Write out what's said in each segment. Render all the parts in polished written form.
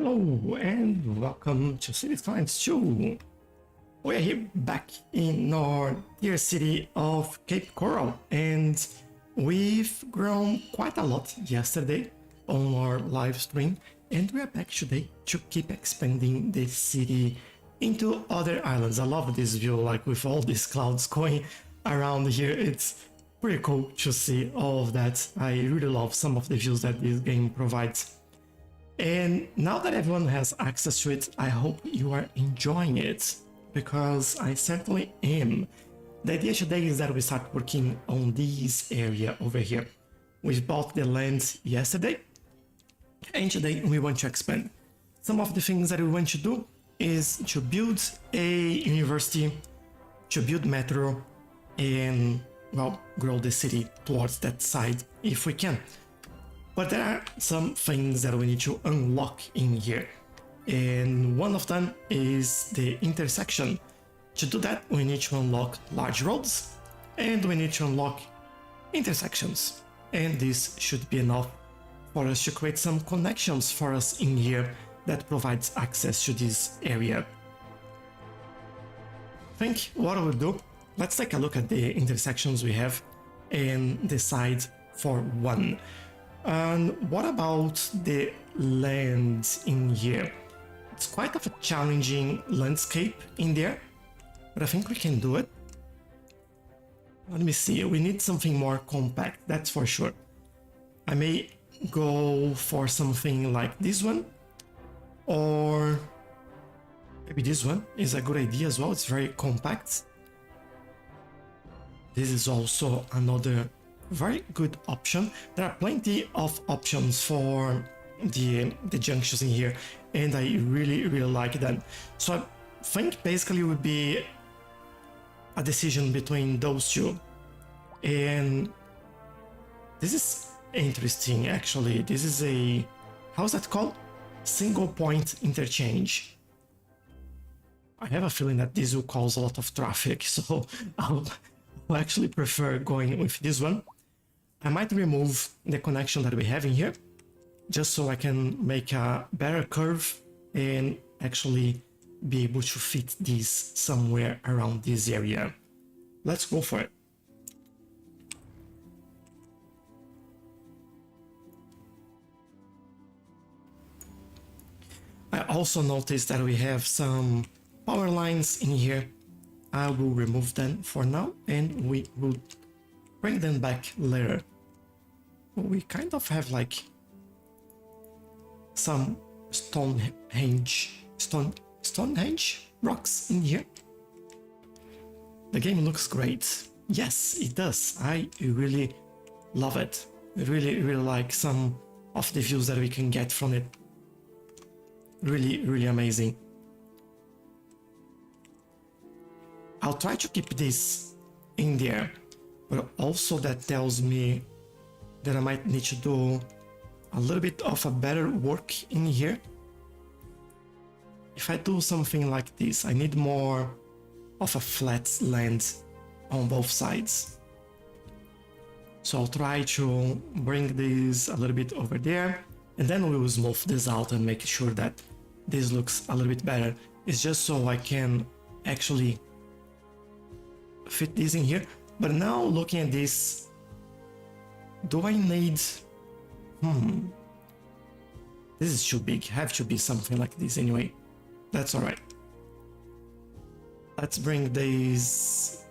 Hello and welcome to Cities Skylines 2. We are here back in our dear city of Cape Coral, and we've grown quite a lot yesterday on our live stream, and we are back today to keep expanding the city into other islands. I love this view, like with all these clouds going around here. It's pretty cool to see all of that. I really love some of the views that this game provides. And now that everyone has access to it, I hope you are enjoying it, because I certainly am. The idea today is that we start working on this area over here. We bought the land yesterday, and today we want to expand. Some of the things that we want to do is to build a university, to build metro, and, well, grow the city towards that side if we can. But there are some things that we need to unlock in here, and one of them is the intersection. To do that, we need to unlock large roads, and we need to unlock intersections, and this should be enough for us to create some connections for us in here that provides access to this area. I think what I will do, let's take a look at the intersections we have and decide for one. And what about the land in here? It's quite of a challenging landscape in there, but I think we can do it. Let me see, we need something more compact, that's for sure. I may go for something like this one, or maybe this one is a good idea as well. It's very compact. This is also another very good option. There are plenty of options for the junctions in here, and I really like them. So I think basically it would be a decision between those two. And this is interesting, actually. This is a, how's that called? Single point interchange. I have a feeling that this will cause a lot of traffic, so I'll actually prefer going with this one. I might remove the connection that we have in here, just so I can make a better curve and actually be able to fit this somewhere around this area. Let's go for it. I also noticed that we have some power lines in here. I will remove them for now, and we will bring them back later. We kind of have like some Stonehenge rocks in here. The game looks great. Yes, it does. I really love it. I really like some of the views that we can get from it. Really amazing. I'll try to keep this in there, but also that tells me that I might need to do a little bit of a better work in here. If I do something like this, I need more of a flat land on both sides. So I'll try to bring this a little bit over there, and then we will smooth this out and make sure that this looks a little bit better. It's just so I can actually fit this in here. But now looking at this, do I need... This is too big. Have to be something like this anyway. That's alright. Let's bring these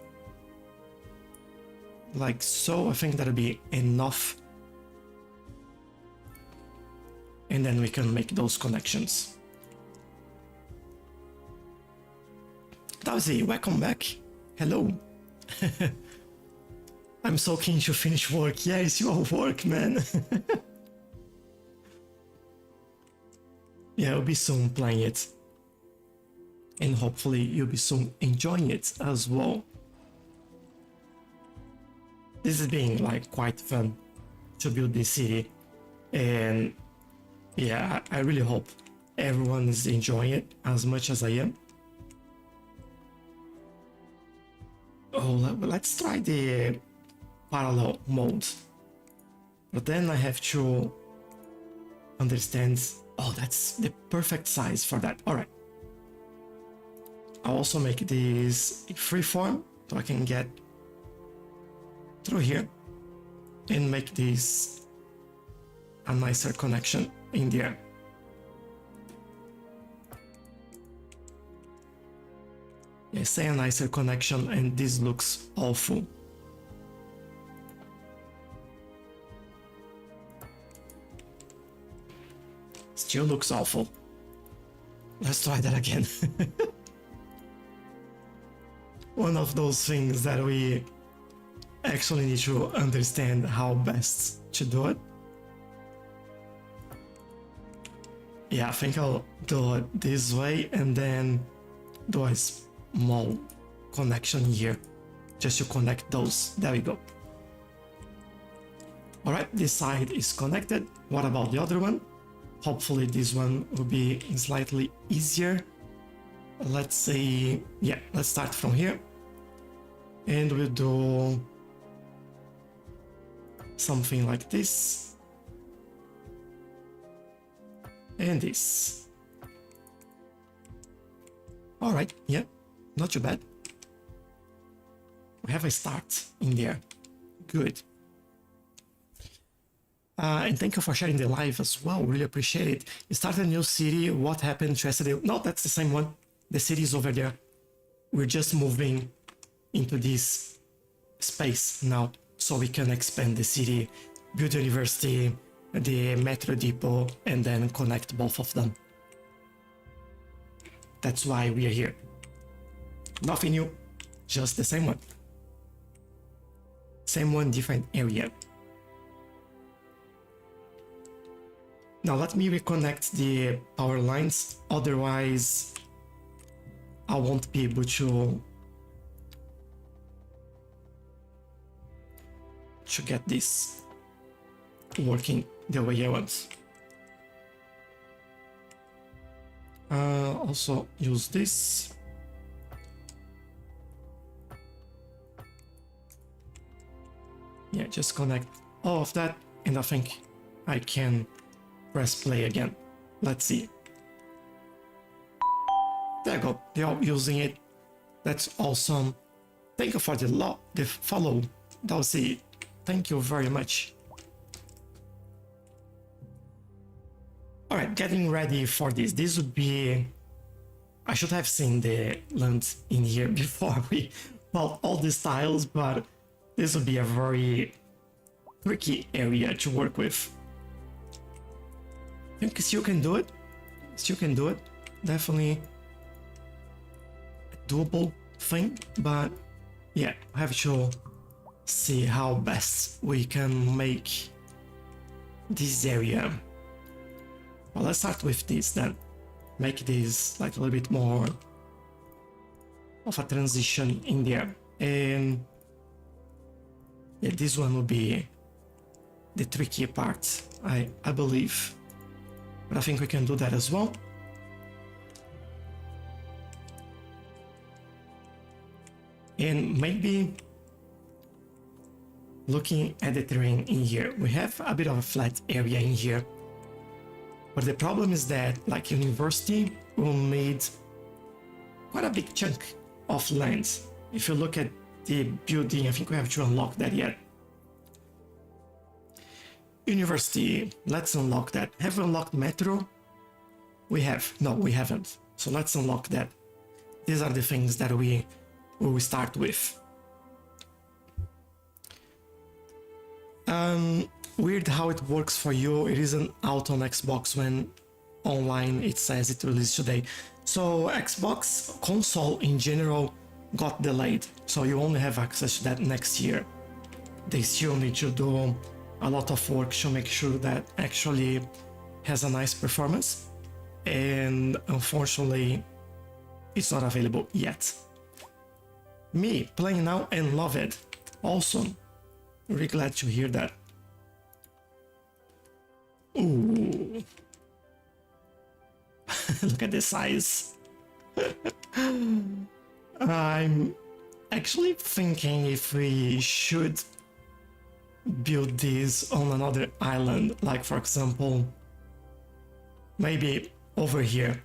like so. I think that'll be enough. And then we can make those connections. Dowsy, welcome back. Hello. I'm so keen to finish work. Yeah, it's your work, man. Yeah, I'll be soon playing it. And hopefully you'll be soon enjoying it as well. This is being like quite fun to build this city. And yeah, I really hope everyone is enjoying it as much as I am. Oh, let's try the parallel mode. But then I have to understand Oh, that's the perfect size for that. All right. I'll also make this freeform so I can get through here and make this a nicer connection in there. Yeah, say a nicer connection, and this looks awful. Still looks awful. Let's try that again. One of those things that we actually need to understand how best to do it. Yeah, I think I'll do it this way and then do a small connection here just to connect those. There we go. All right, this side is connected. What about the other one? Hopefully this one will be slightly easier. Let's say, yeah, let's start from here. And we'll do something like this. And this. All right, yeah, not too bad. We have a start in there. Good. And thank you for sharing the live as well. Really appreciate it. You started a new city. What happened to yesterday? No, that's the same one. The city is over there. We're just moving into this space now so we can expand the city, build the university, the metro depot, and then connect both of them. That's why we are here. Nothing new, just the same one. Same one, different area. Now let me reconnect the power lines, otherwise I won't be able to get this working the way I want. Also use this. Yeah, just connect all of that, and I think I can press play again. Let's see. There you go. They are using it. That's awesome. Thank you for the follow, Dulcie. Thank you very much. All right, getting ready for this. This would be... I should have seen the land in here before we bought all these tiles, but this would be a very tricky area to work with. I think still can do it. Still can do it. Definitely a doable thing, but yeah, I have to see how best we can make this area. Well, let's start with this then. Make this like a little bit more of a transition in there. And yeah, this one will be the tricky part, I believe. But I think we can do that as well. And maybe looking at the terrain in here, we have a bit of a flat area in here. But the problem is that, like university, will need quite a big chunk of land. If you look at the building, I think we have to unlock that yet. University, let's unlock that. Have we unlocked metro? We have. No, we haven't. So let's unlock that. These are the things that we will start with. Weird how it works for you. It isn't out on Xbox when online it says it released today. So Xbox console in general got delayed. So you only have access to that next year. They still need to do a lot of work to make sure that actually has a nice performance. And unfortunately, it's not available yet. Me playing now and love it. Awesome. Really glad to hear that. Ooh. Look at the size. I'm actually thinking if we should build this on another island, like for example, maybe over here.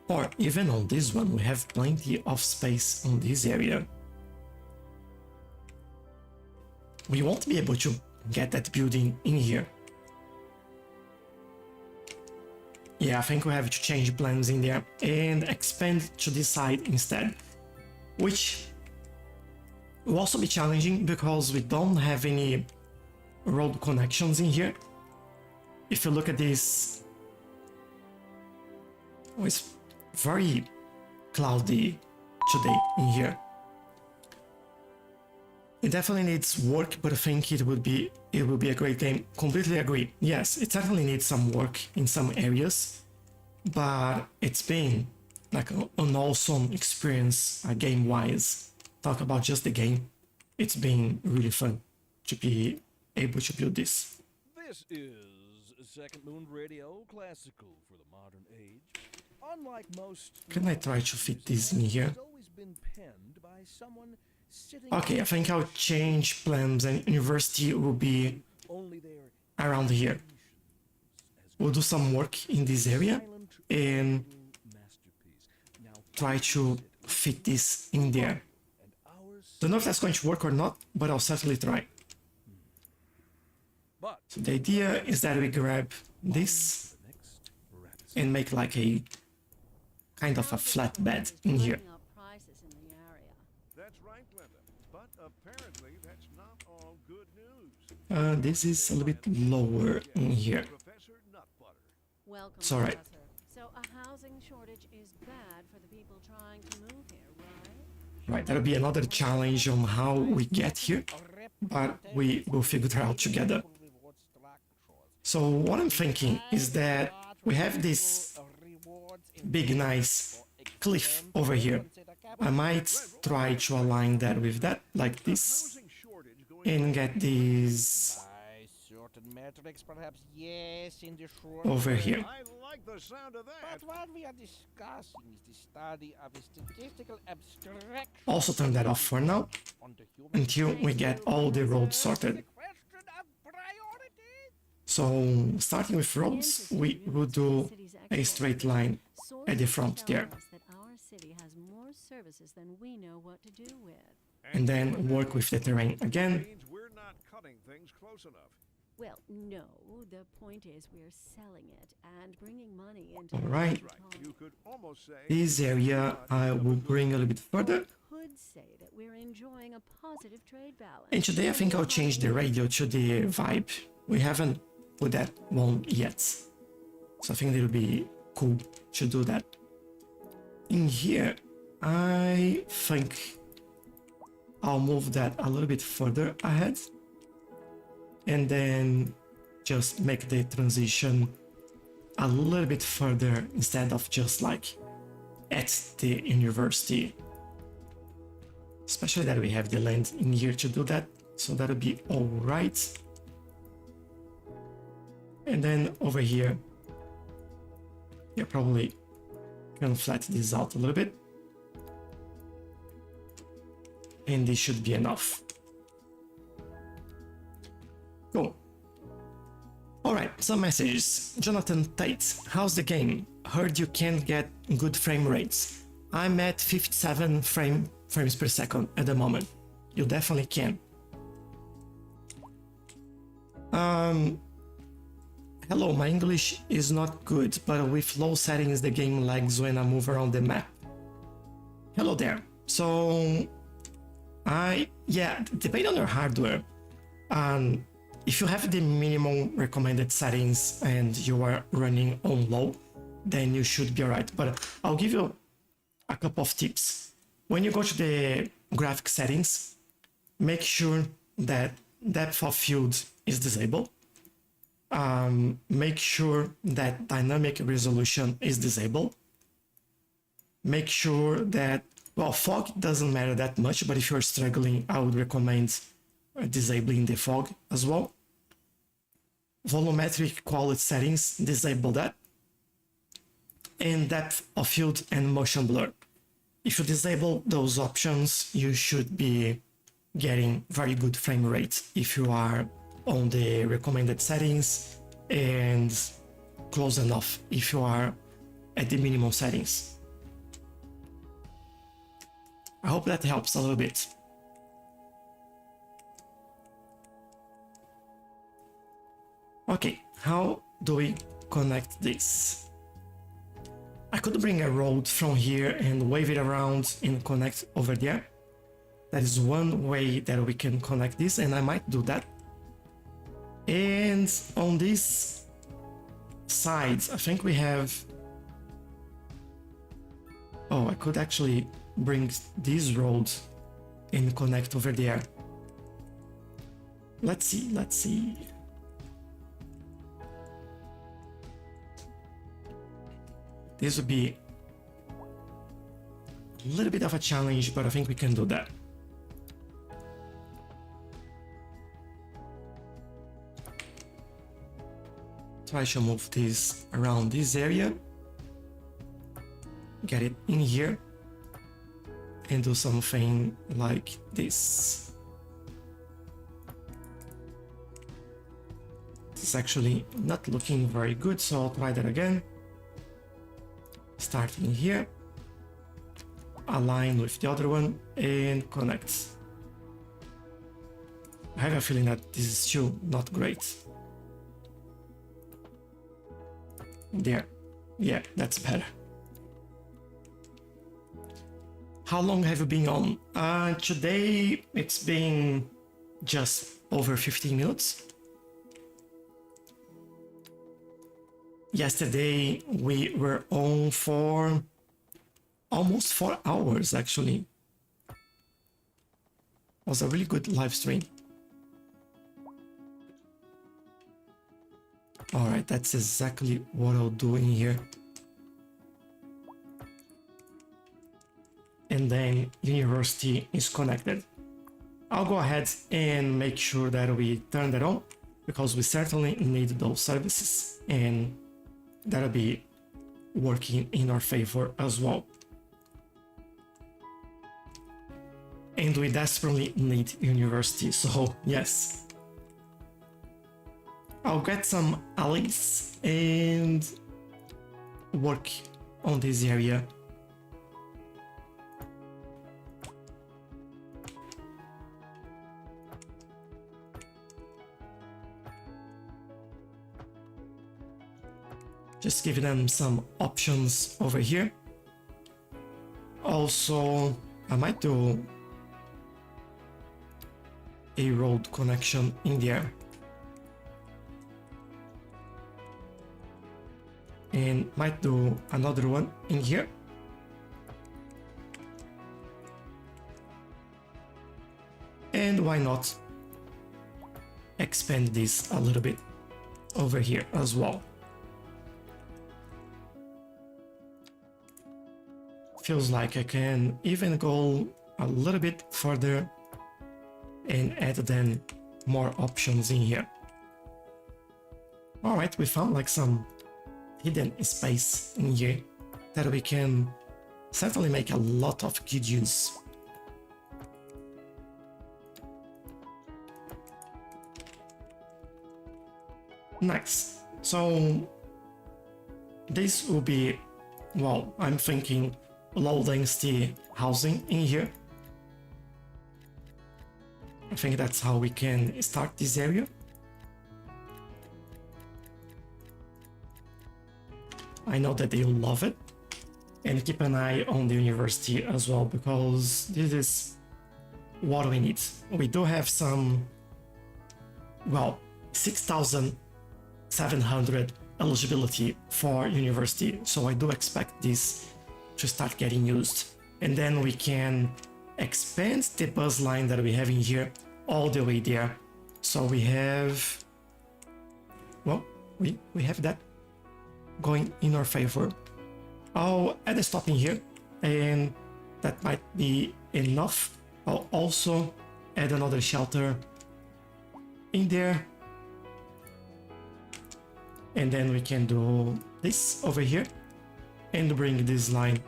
Or even on this one, we have plenty of space on this area. We won't be able to get that building in here. Yeah, I think we have to change plans in there and expand to this side instead, which will also be challenging because we don't have any road connections in here. If you look at this, it's very cloudy today in here. It definitely needs work, but I think it will be a great game. Completely agree. Yes, it certainly needs some work in some areas, but it's been like an awesome experience game-wise. Talk about just the game. It's been really fun to be able to build this. This is Second Moon Radio Classical for the modern age. Unlike most, can I try to fit this in here? Okay, I think I'll change plans and university will be around here. We'll do some work in this area and try to fit this in there. Don't know if that's going to work or not, but I'll certainly try. So the idea is that we grab this and make like a kind of a flat bed in here. That's right, Glenda, but apparently that's not all good news. This is a little bit lower in here. Welcome, it's all right. Professor. So a housing shortage is bad for the people trying to move here, right? Right, that'll be another challenge on how we get here, but we will figure it out together. So what I'm thinking is that we have this big nice cliff over here. I might try to align that with that, like this, and get these over here. I like the sound of that. But what we are discussing is the study of a statistical abstraction. Also turn that off for now, until we get all the roads sorted. So, starting with roads, we will do a straight line at the front there. And then work with the terrain again. We're not cutting things close enough. Well, no, the point is we're selling it and bringing money into Alright, You could almost say this area I will bring a little bit further. Could say that we're enjoying a positive trade balance. And today I think I'll change the radio to the vibe. We haven't put that one yet. So I think it'll be cool to do that. In here, I think I'll move that a little bit further ahead. And then just make the transition a little bit further instead of just like at the university. Especially that we have the land in here to do that, so that'll be all right. And then over here, yeah, probably can flatten this out a little bit. And this should be enough. Cool. Alright, some messages. Jonathan Tate, how's the game? Heard you can't get good frame rates. I'm at 57 frames per second at the moment. You definitely can. Hello, my English is not good, but with low settings the game lags when I move around the map. Hello there. So, yeah, depending on your hardware, if you have the minimum recommended settings and you are running on low, then you should be alright. But I'll give you a couple of tips. When you go to the graphic settings, make sure that depth of field is disabled. Make sure that dynamic resolution is disabled. Make sure that, well, fog doesn't matter that much, but if you're struggling, I would recommend disabling the fog as well. Volumetric quality settings, disable that. And depth of field and motion blur. If you disable those options, you should be getting very good frame rate if you are on the recommended settings, and close enough if you are at the minimum settings. I hope that helps a little bit. Okay, how do we connect this? I could bring a road from here and wave it around and connect over there. That is one way that we can connect this, and I might do that. And on this side, I think we have... Oh, I could actually bring this road and connect over there. Let's see. This would be a little bit of a challenge, but I think we can do that. Try to move this around this area, get it in here, and do something like this. It's actually not looking very good, so I'll try that again. Starting here, align with the other one, and connect. I have a feeling that this is still not great. There. Yeah, that's better. How long have you been on? Today it's been just over 15 minutes. Yesterday we were on for almost 4 hours actually. It was a really good live stream. Alright, that's exactly what I'll do in here. And then university is connected. I'll go ahead and make sure that we turn that on, because we certainly need those services, and that'll be working in our favor as well. And we desperately need university, so yes. I'll get some allies and work on this area. Just give them some options over here. Also, I might do a road connection in there. And might do another one in here. And why not expand this a little bit over here as well. Feels like I can even go a little bit further and add then more options in here. Alright, we found like some hidden space in here that we can certainly make a lot of good use. Nice. So this will be, well, I'm thinking low density housing in here. I think that's how we can start this area. I know that they'll love it, and keep an eye on the university as well, because this is what we need. We do have some, well, 6,700 eligibility for university, so I do expect this to start getting used. And then we can expand the bus line that we have in here all the way there. So we have, well, we have that going in our favor. I'll add a stop in here, and that might be enough. I'll also add another shelter in there, and then we can do this over here and bring this line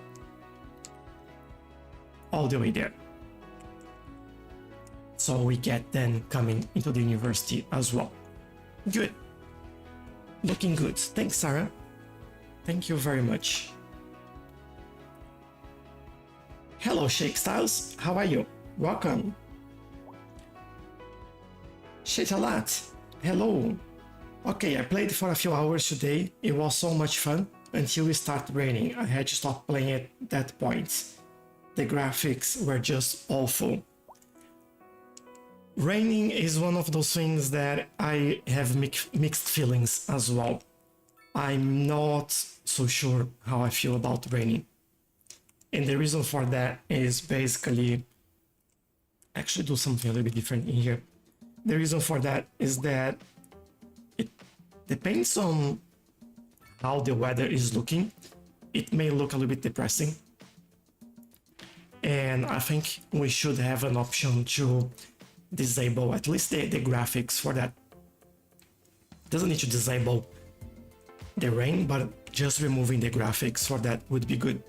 all the way there. So we get then coming into the university as well. Good. Looking good. Thanks, Sarah. Thank you very much. Hello, Shake Styles. How are you? Welcome. Shitalat. Hello. Okay, I played for a few hours today. It was so much fun until it started raining. I had to stop playing at that point. The graphics were just awful. Raining is one of those things that I have mixed feelings as well. I'm not so sure how I feel about raining. And the reason for that is basically... Actually do something a little bit different in here. The reason for that is that it depends on how the weather is looking. It may look a little bit depressing. And I think we should have an option to disable at least the graphics for that. Doesn't need to disable the rain, but just removing the graphics for that would be good.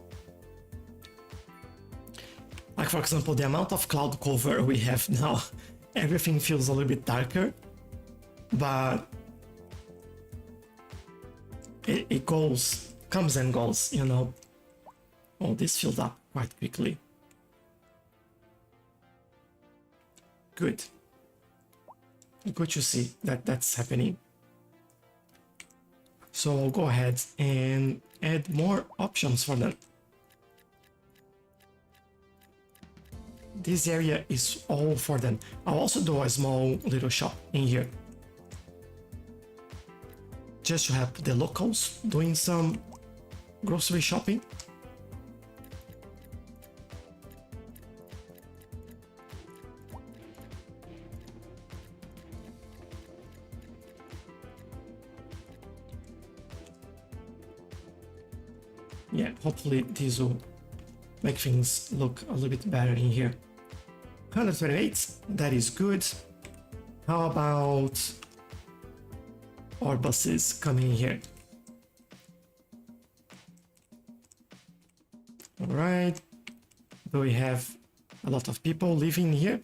Like for example, the amount of cloud cover we have now, everything feels a little bit darker, but it comes and goes, you know. Oh, this filled up quite quickly. Good. Good to see that that's happening. So I'll go ahead and add more options for them. This area is all for them. I'll also do a small little shop in here. Just to have the locals doing some grocery shopping. Yeah, hopefully this will make things look a little bit better in here. 128, that is good. How about our buses coming in here? All right. Do we have a lot of people living here?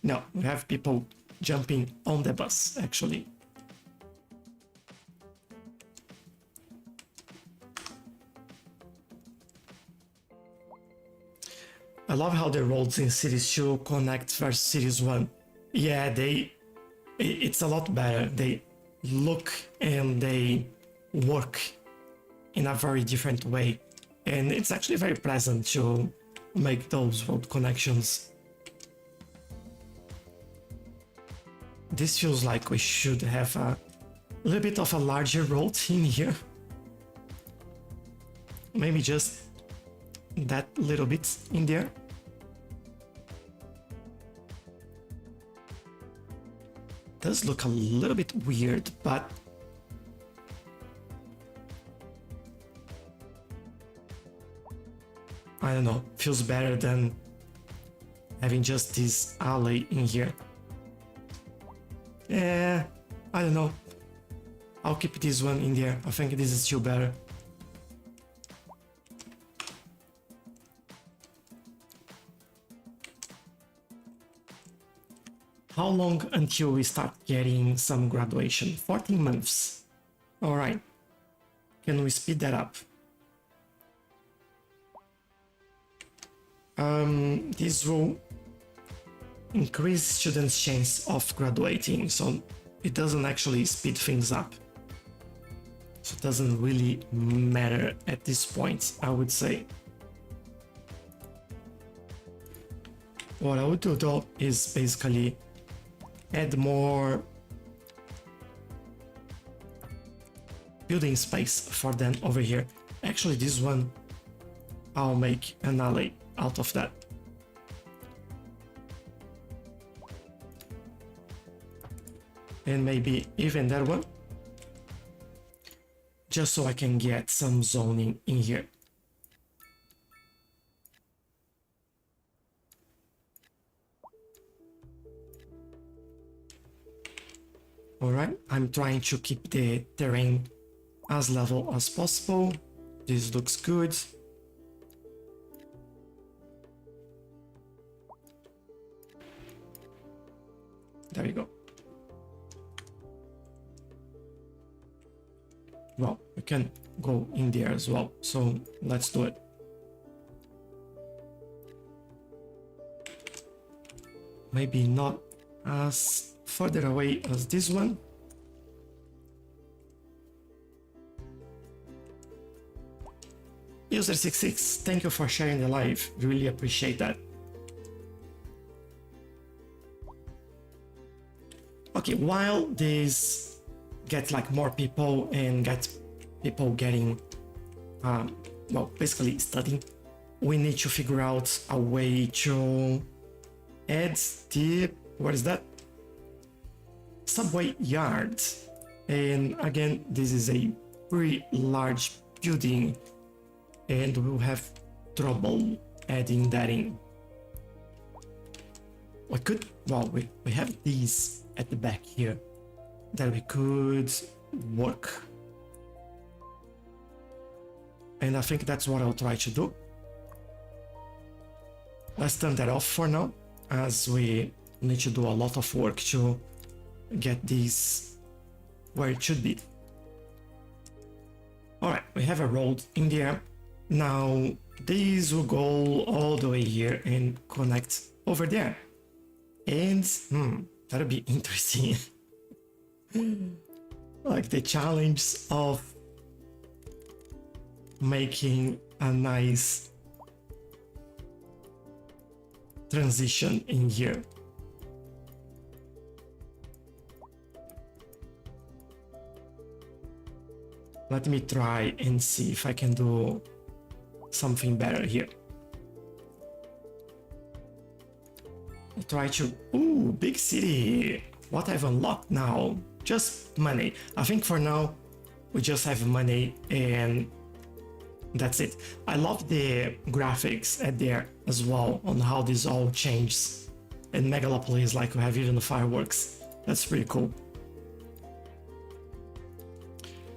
No, we have people jumping on the bus, actually. I love how the roads in Cities 2 connect versus Cities 1. Yeah, it's a lot better. They look and they work in a very different way. And it's actually very pleasant to make those road connections. This feels like we should have a little bit of a larger road in here. Maybe just that little bit in there. Does look a little bit weird, but I don't know, feels better than having just this alley in here. Yeah, I don't know. I'll keep this one in there. I think this is still better. How long until we start getting some graduation? 14 months. Alright. Can we speed that up? This will increase students' chance of graduating, so it doesn't actually speed things up. So it doesn't really matter at this point, I would say. What I would do though is basically add more building space for them over here. Actually, this one, I'll make an alley out of that. And maybe even that one. Just so I can get some zoning in here. Alright, I'm trying to keep the terrain as level as possible. This looks good. There we go. Well, we can go in there as well, so let's do it. Maybe not as further away as this one. User66, thank you for sharing the live. Really appreciate that. Okay, while this gets like more people and get people getting, well, basically studying, we need to figure out a way to add the, what is that? Subway yard. And again, this is a pretty large building and we'll have trouble adding that in. We could, well, we have these at the back here that we could work. And I think that's what I'll try to do. Let's turn that off for now, as we need to do a lot of work to get this where it should be. All right, we have a road in there. Now, these will go all the way here and connect over there. And, that'll be interesting. Like the challenge of making a nice transition in here. Let me try and see if I can do something better here. I'll try to, ooh, big city. What I've unlocked now, just money. I think for now, we just have money and that's it. I love the graphics at there as well on how this all changes. And Megalopolis, like we have even the fireworks. That's pretty cool.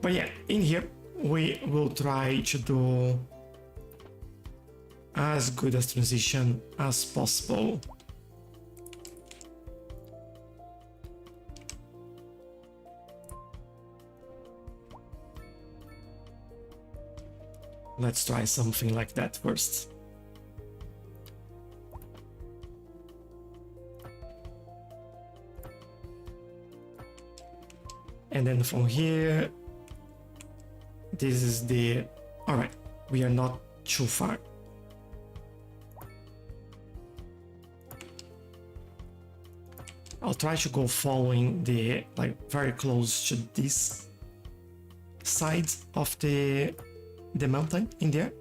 But yeah, in here, we will try to do as good a transition as possible. Let's try something like that first. And then from here, this is the, all right, we are not too far. I'll try to go following the, like, very close to this side of the mountain in there.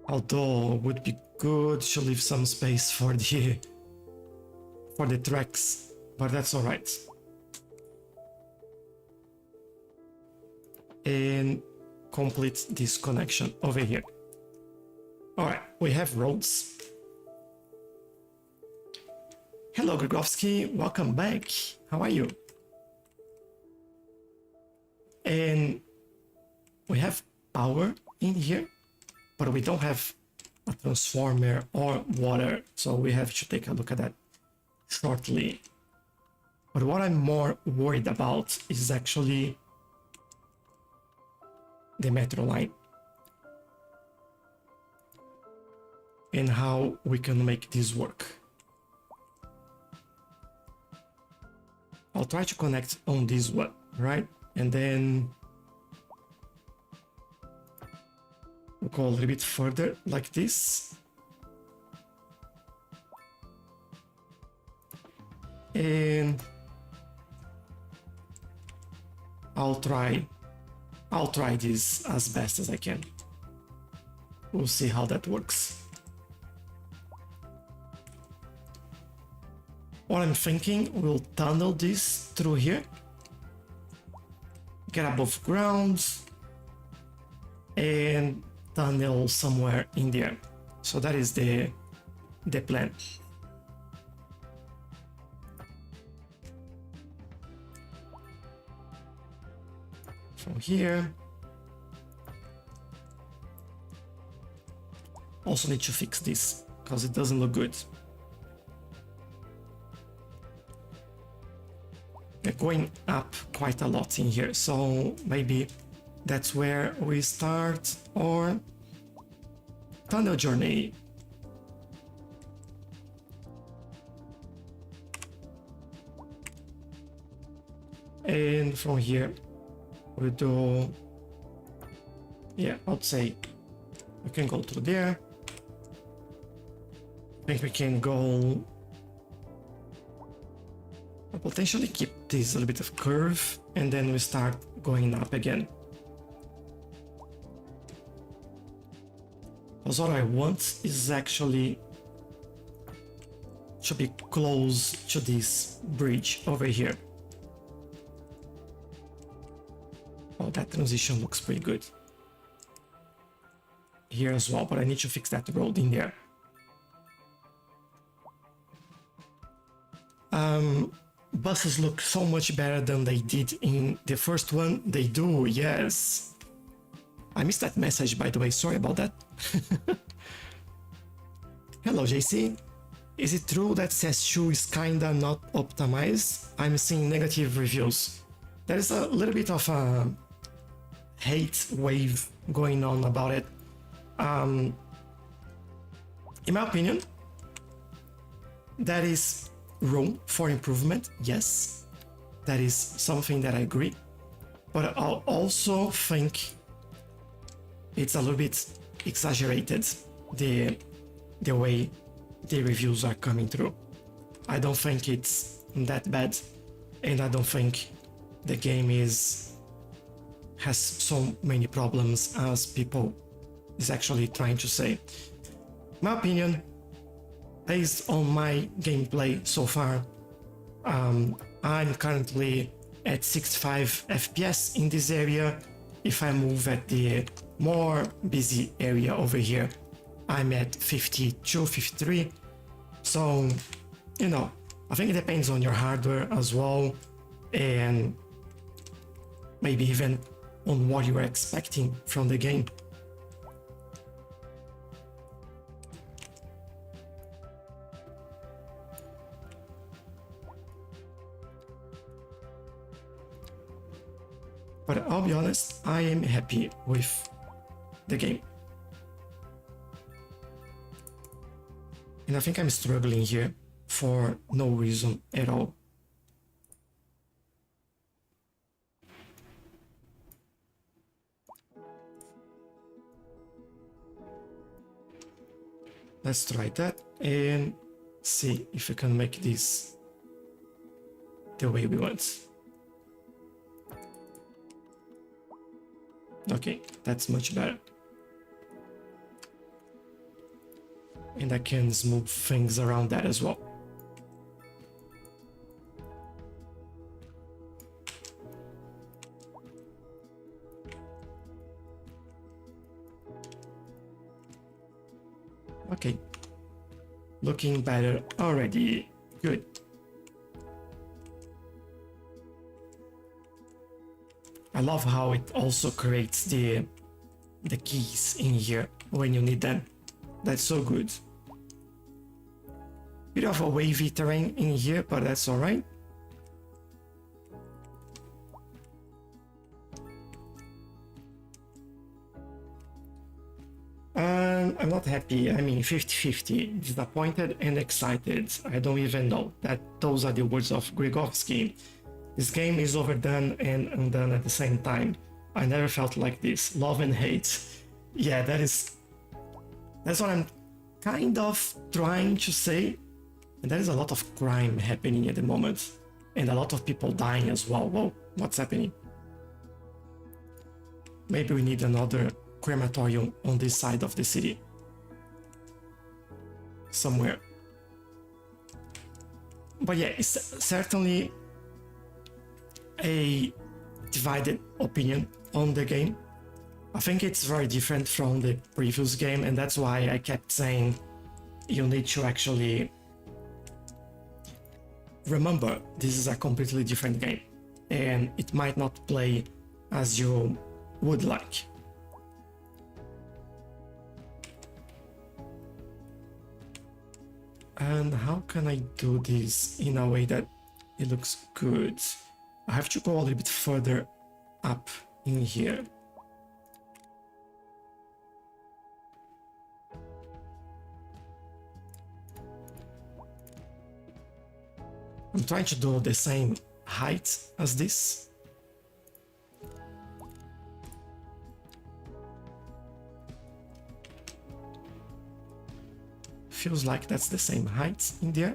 Although it would be good to leave some space for the tracks, but that's all right. And complete this connection over here. All right, we have roads. Hello, Grigovsky, welcome back. How are you? And we have power in here, but we don't have a transformer or water, so we have to take a look at that shortly. But what I'm more worried about is actually the metro line and how we can make this work. I'll try to connect on this one, right? And then we'll go a little bit further like this. And I'll try this as best as I can. We'll see how that works. What I'm thinking, we'll tunnel this through here, get above ground, and tunnel somewhere in there. So that is the plan. From here, Also need to fix this because it doesn't look good. They're going up quite a lot in here, so maybe that's where we start our tunnel journey. And from here we do, yeah, I'd say we can go through there. I think we can go, I'll potentially keep this little bit of curve and then we start going up again. Because what I want is actually to be close to this bridge over here. Oh, that transition looks pretty good. Here as well, but I need to fix that road in there. Buses look so much better than they did in the first one. They do, yes. I missed that message, by the way. Sorry about that. Hello, JC. Is it true that CS2 is kinda not optimized? I'm seeing negative reviews. There is a little bit of a hate wave going on about it. In my opinion, there is room for improvement, yes. That is something that I agree. But I also think it's a little bit exaggerated, the way the reviews are coming through. I don't think it's that bad, and I don't think the game has so many problems as people is actually trying to say. My opinion, based on my gameplay so far, I'm currently at 65 FPS in this area. If I move at the more busy area over here, I'm at 52, 53. So, you know, I think it depends on your hardware as well, and maybe even on what you are expecting from the game. But I'll be honest, I am happy with the game. And I think I'm struggling here for no reason at all. Let's try that and see if we can make this the way we want. Okay, that's much better. And I can smooth things around that as well. Okay, looking better already. Good. I love how it also creates the keys in here when you need them. That's so good. Bit of a wavy terrain in here, but that's alright. I'm not happy. I mean, 50-50. Disappointed and excited. I don't even know that those are the words of Grigovsky. This game is overdone and undone at the same time. I never felt like this. Love and hate. Yeah, that's what I'm kind of trying to say. And there is a lot of crime happening at the moment. And a lot of people dying as well. Whoa, what's happening? Maybe we need another crematorium on this side of the city. Somewhere. But yeah, it's certainly a divided opinion on the game. I think it's very different from the previous game, and that's why I kept saying you need to actually remember this is a completely different game and it might not play as you would like. And how can I do this in a way that it looks good? I have to go a little bit further up in here. I'm trying to do the same height as this. Feels like that's the same height in there.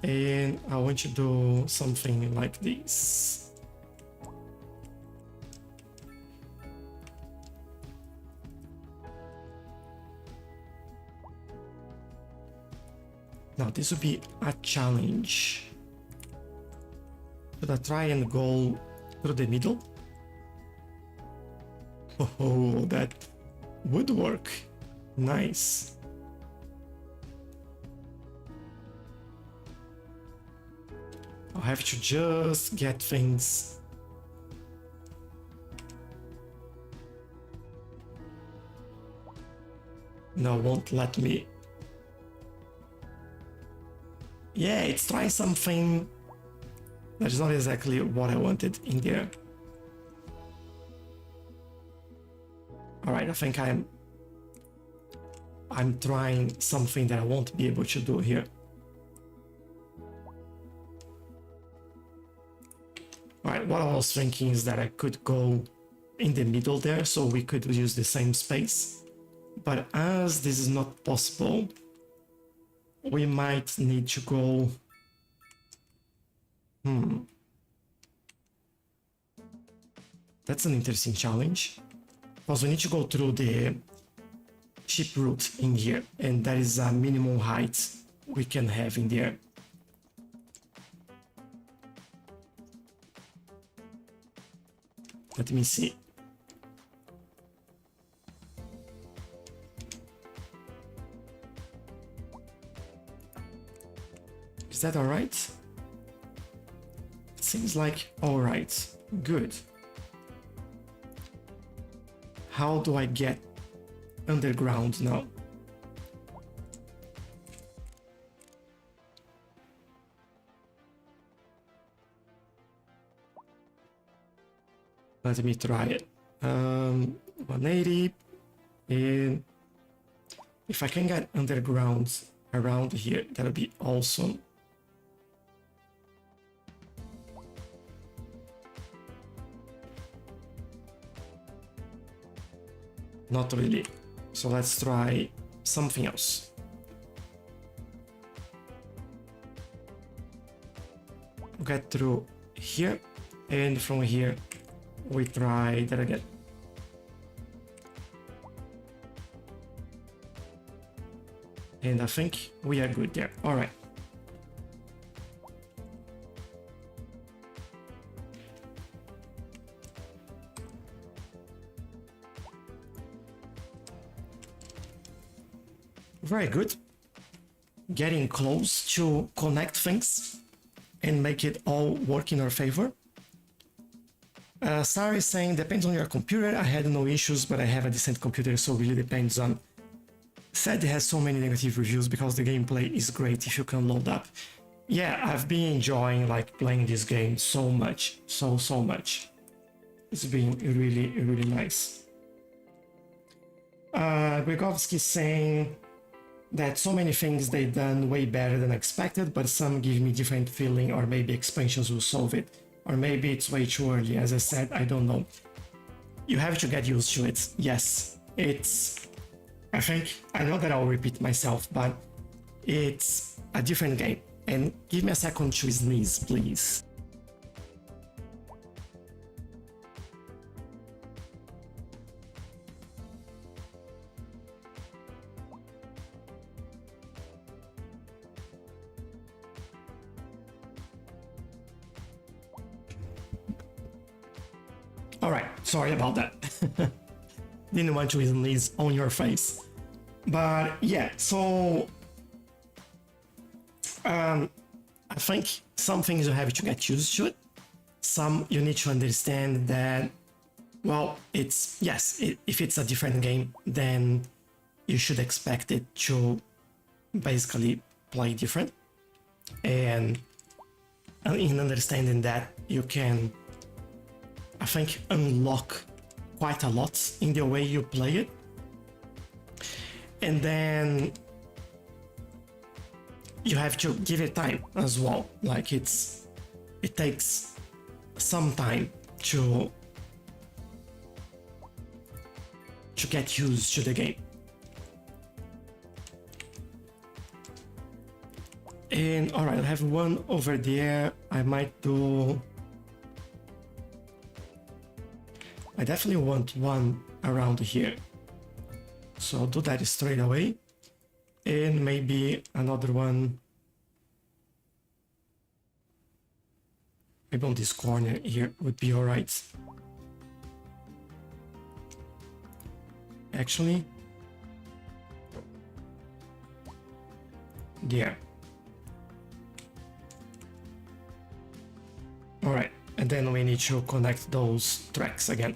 And I want to do something like this. Now this would be a challenge. Should I try and go through the middle? Oh, that would work. Nice. I have to just get things. No, won't let me. Yeah, it's trying something that is not exactly what I wanted in there. Alright, I think I'm trying something that I won't be able to do here. Alright, what I was thinking is that I could go in the middle there so we could use the same space. But as this is not possible, we might need to go... That's an interesting challenge. Because we need to go through the ship route in here, and that is a minimum height we can have in there. Let me see. Is that alright? It seems like alright. Good. How do I get underground now? Let me try it. 180. And if I can get underground around here, that would be awesome. Not really. So let's try something else. Get through here, and from here we try that again. And I think we are good there. All right. Very good. Getting close to connect things and make it all work in our favor. Sarah is saying, depends on your computer. I had no issues, but I have a decent computer, so really depends on. Said it has so many negative reviews because the gameplay is great if you can load up. Yeah, I've been enjoying like playing this game so much, so much. It's been really nice. Grigovsky saying that so many things they done way better than expected, but some give me different feeling, or maybe expansions will solve it. Or maybe it's way too early. As I said, I don't know. You have to get used to it. Yes, it's... I know that I'll repeat myself, but it's a different game. And give me a second to sneeze, please. Alright, sorry about that. Didn't want to sneeze on your face. But yeah, so... I think some things you have to get used to it. Some you need to understand that, well, it's... Yes, if it's a different game, then you should expect it to basically play different. And in understanding that, you can, I think, unlock quite a lot in the way you play it. And then you have to give it time as well. Like it takes some time to get used to the game. And all right, I have one over there. I definitely want one around here. So I'll do that straight away. And maybe another one. Maybe on this corner here would be all right. Actually, there. All right, and then we need to connect those tracks again.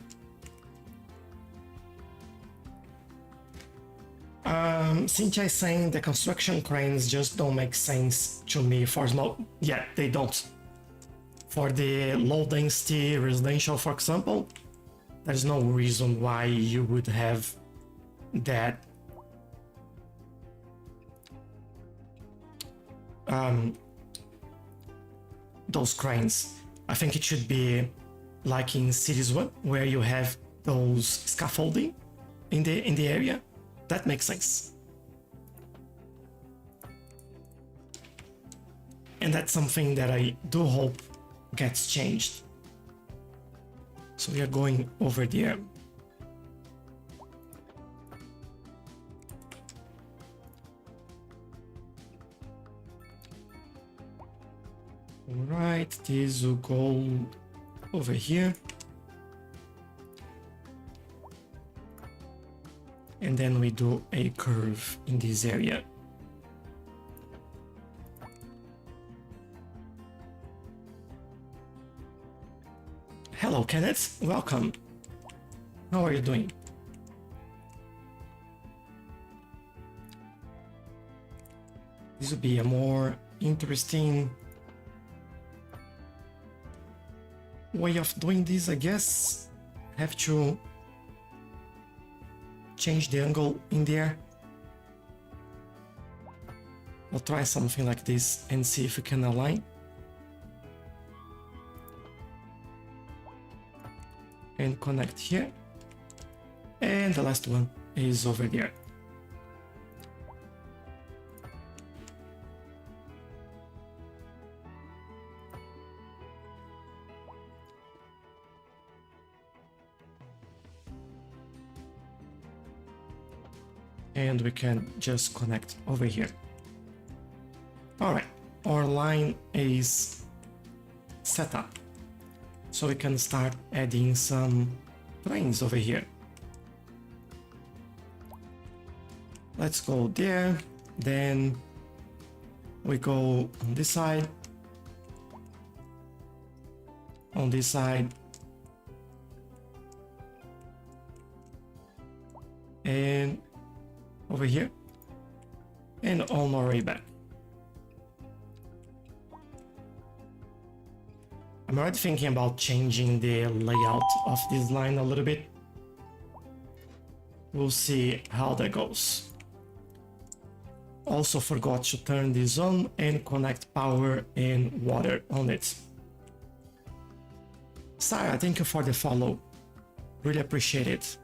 Cynthia is saying the construction cranes just don't make sense to me for small. Yeah, they don't. For the low density residential, for example, there's no reason why you would have that those cranes. I think it should be like in Cities 1, where you have those scaffolding in the area. That makes sense. And that's something that I do hope gets changed. So we are going over there. Alright, this will go over here. And then we do a curve in this area. Hello, Kenneth. Welcome. How are you doing? This would be a more interesting way of doing this, I guess. Have to change the angle in there. I'll try something like this and see if we can align. And connect here. And the last one is over there. And we can just connect over here. All right, our line is set up. So we can start adding some trains over here. Let's go there, then we go on this side, on this side, and over here, and on our way back. I'm already thinking about changing the layout of this line a little bit. We'll see how that goes. Also forgot to turn this on and connect power and water on it. Sarah, thank you for the follow. Really appreciate it.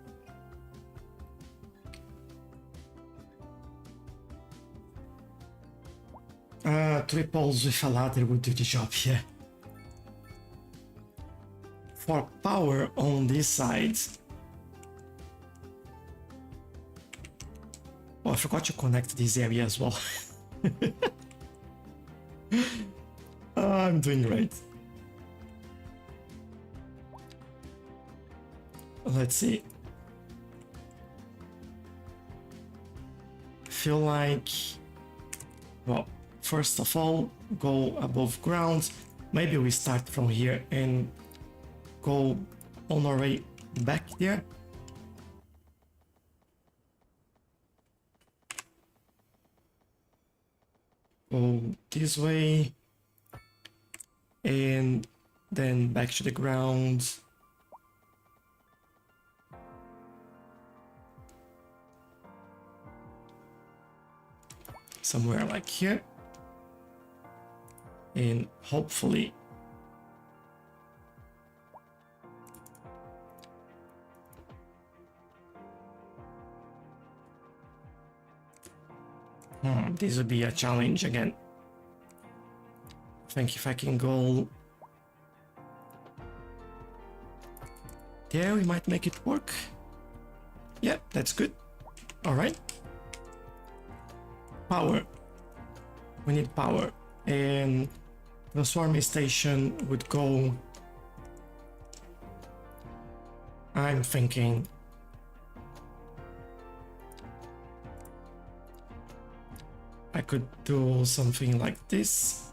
Triples with a ladder would do the job here. For power on this side. Oh, I forgot to connect this area as well. I'm doing great. Let's see. Feel like, well, first of all, go above ground. Maybe we start from here and go on our way back there. go this way. And then back to the ground. Somewhere like here. And hopefully this would be a challenge again. I think if I can go there, we might make it work. Yeah, that's good. All right. Power. We need power. And the swarming station would go... I'm thinking... I could do something like this.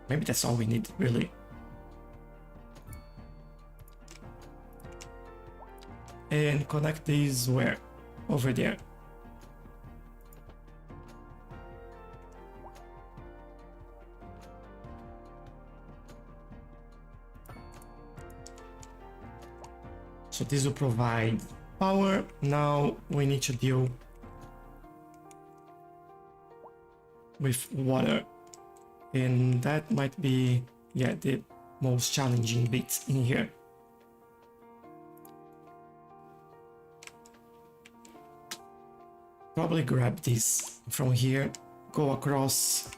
Maybe that's all we need, really. And connect these where? Over there. So this will provide power. Now we need to deal with water. And that might be, yeah, the most challenging bit in here. Probably grab this from here, go across.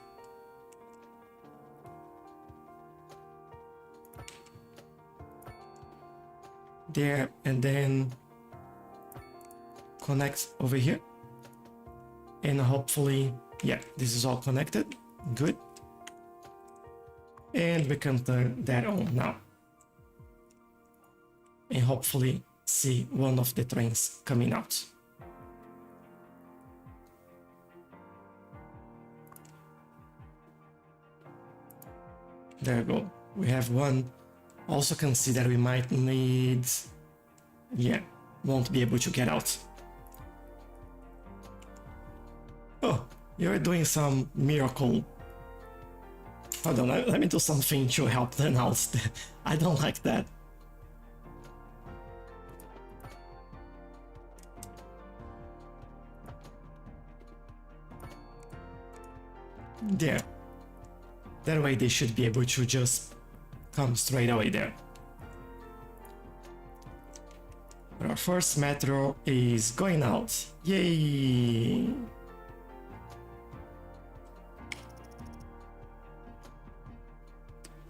There, and then connect over here. And hopefully, yeah, this is all connected. Good. And we can turn that on now. And hopefully see one of the trains coming out. There we go. We have one. Also consider we might need... Yeah, won't be able to get out. Oh, you're doing some miracle. Hold on, let me do something to help them out. I don't like that. There. That way they should be able to just come straight away there. But our first metro is going out. Yay!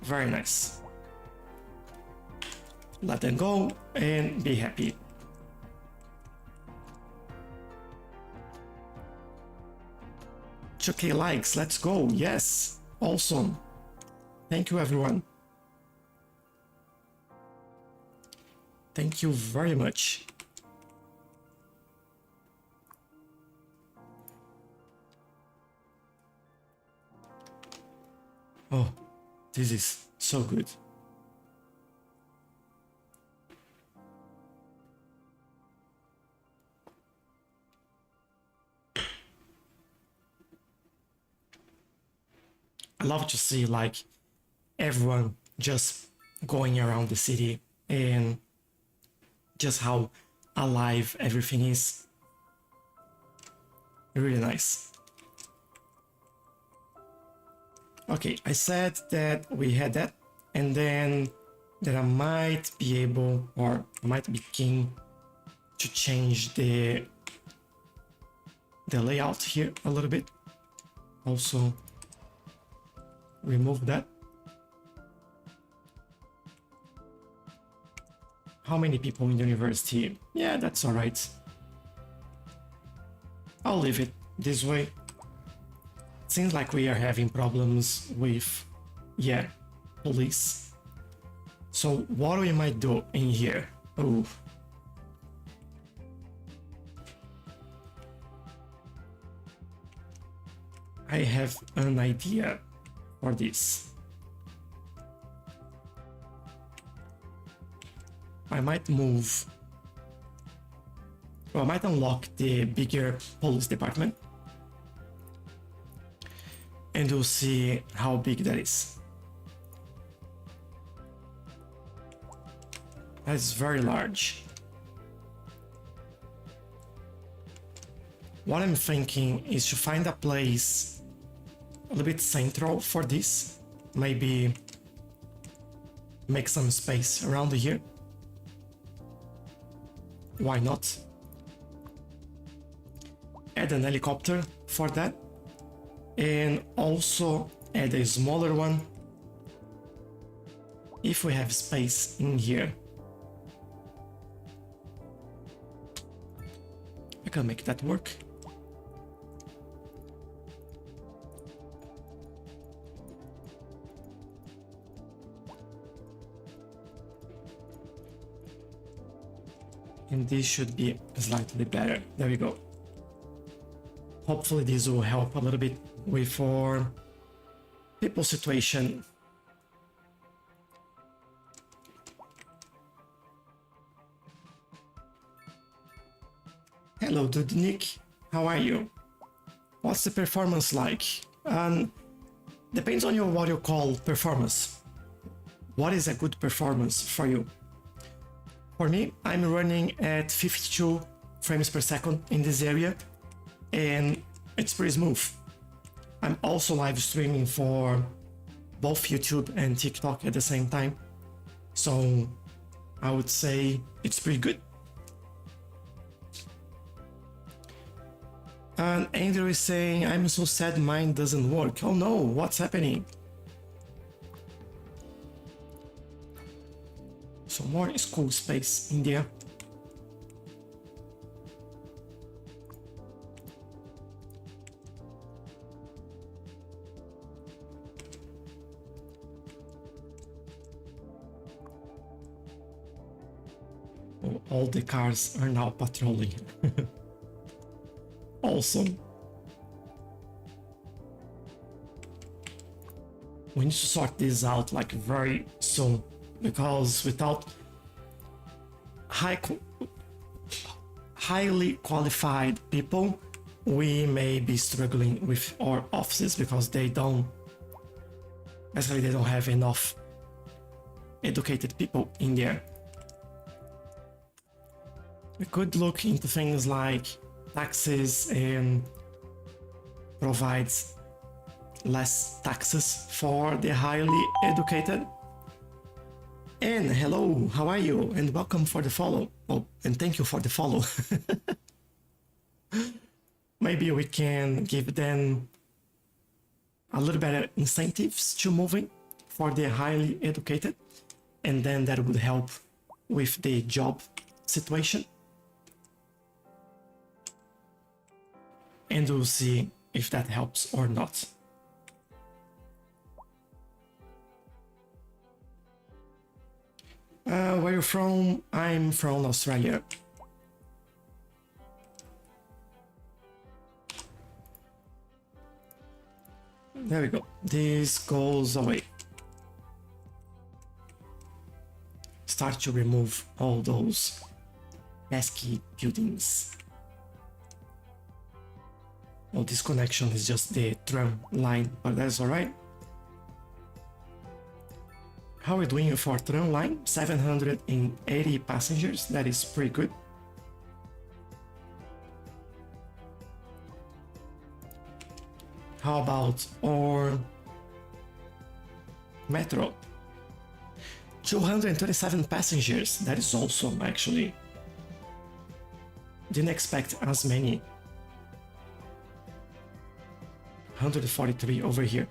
Very nice. Let them go and be happy. Okay, likes, let's go. Yes, awesome. Thank you, everyone. Thank you very much. Oh, this is so good. I love to see like everyone just going around the city and just how alive everything is. Really nice. Okay, I said that we had that, and then that I might be able, or I might be keen to change the layout here a little bit. Also, remove that. How many people in the university? Yeah, that's all right. I'll leave it this way. Seems like we are having problems with, yeah, police. So what we might do in here? Oh. I have an idea for this. I might move, or I might unlock the bigger police department. and we'll see how big that is. That's very large. What I'm thinking is to find a place a little bit central for this. Maybe make some space around here. Why not? Add an helicopter for that. And also add a smaller one if we have space in here. I can make that work. And this should be slightly better. There we go. Hopefully this will help a little bit with our people situation. Hello, dude Nick. How are you? What's the performance like? Depends on what you call performance. What is a good performance for you? For me, I'm running at 52 frames per second in this area, and it's pretty smooth. I'm also live streaming for both YouTube and TikTok at the same time, so I would say it's pretty good. And Andrew is saying, I'm so sad mine doesn't work. Oh no, what's happening? So more school space in there. Oh, all the cars are now patrolling. Awesome. We need to sort this out like very soon, because without highly qualified people, we may be struggling with our offices because they don't have enough educated people in there. We could look into things like taxes and provides less taxes for the highly educated. And hello, how are you? And welcome for the follow. Oh, and thank you for the follow. Maybe we can give them a little better incentives to moving for the highly educated, and then that would help with the job situation. And we'll see if that helps or not. Where are you from? I'm from Australia. There we go. This goes away. Start to remove all those pesky buildings. Oh, this connection is just the tram line, but that's alright. How are we doing for tram line? 780 passengers, that is pretty good. How about our metro? 227 passengers, that is awesome actually. Didn't expect as many. 143 over here.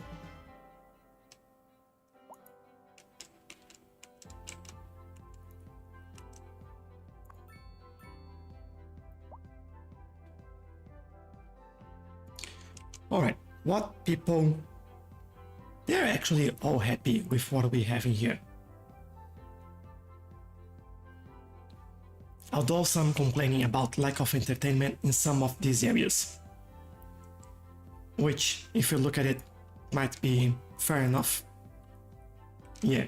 Alright, what people... They're actually all happy with what we have in here. Although some complaining about lack of entertainment in some of these areas. Which, if you look at it, might be fair enough. Yeah.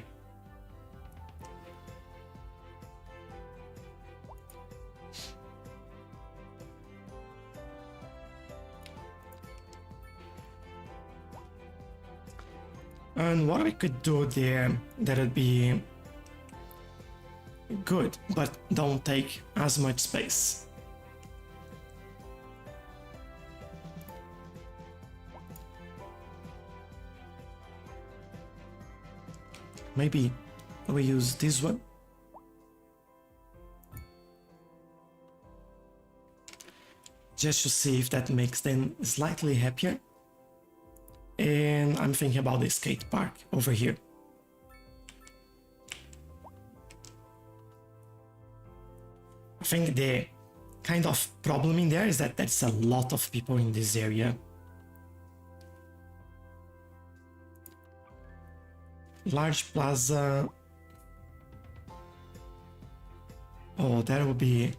And what we could do there that'd be good, but don't take as much space. Maybe we use this one. Just to see if that makes them slightly happier. And I'm thinking about the skate park over here. I think the kind of problem in there is that there's a lot of people in this area. Large plaza. Oh, that would be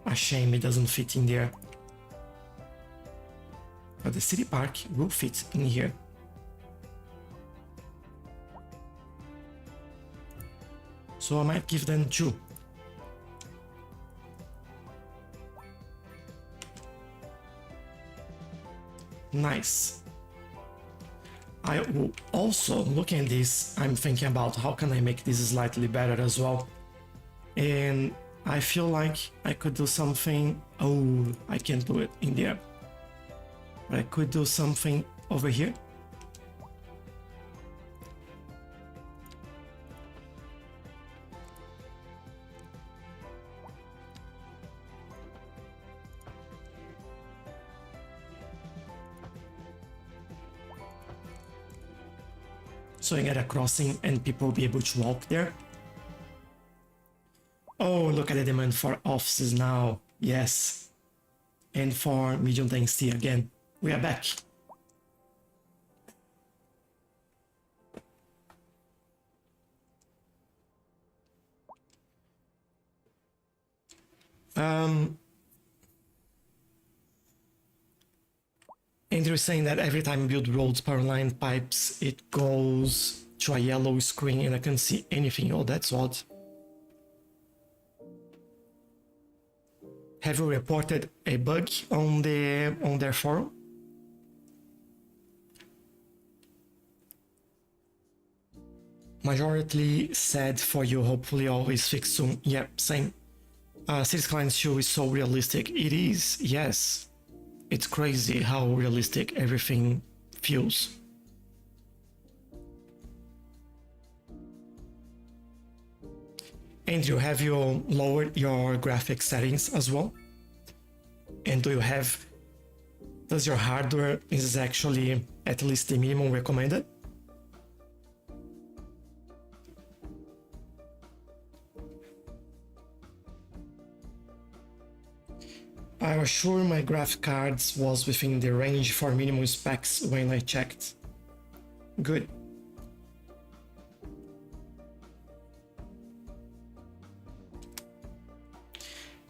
a shame it doesn't fit in there. But the city park will fit in here. So I might give them 2. Nice. I will also, looking at this, I'm thinking about how can I make this slightly better as well. And I feel like I could do something. Oh, I can't do it in there. But I could do something over here. So you get a crossing and people will be able to walk there. Oh, look at the demand for offices now. Yes. And for medium density again. We are back. Andrew is saying that every time you build roads, power line, pipes, it goes to a yellow screen and I can't see anything. Oh, that's odd. Have you reported a bug on their forum? Majority said for you, hopefully always fixed soon. Yeah, same. Cities Skylines 2 is so realistic. It is, yes. It's crazy how realistic everything feels. Andrew, have you lowered your graphics settings as well? And does your hardware is actually at least the minimum recommended? I was sure my graphic cards was within the range for minimum specs when I checked. Good.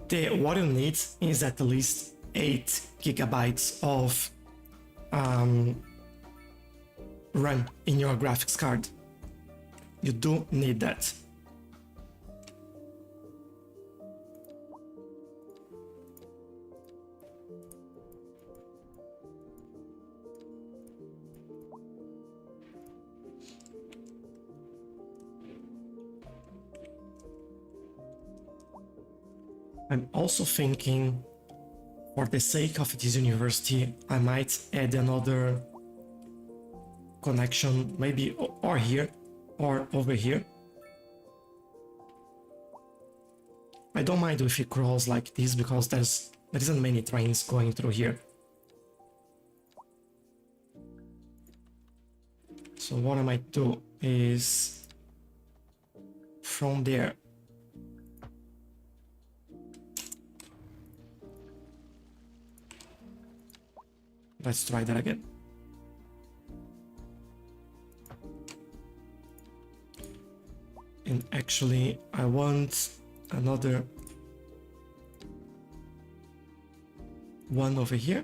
What you need is at least 8 gigabytes of RAM in your graphics card. You do need that. I'm also thinking, for the sake of this university, I might add another connection, maybe or here or over here. I don't mind if it crawls like this because there isn't many trains going through here. So what I might do is from there. Let's try that again. And actually, I want another one over here.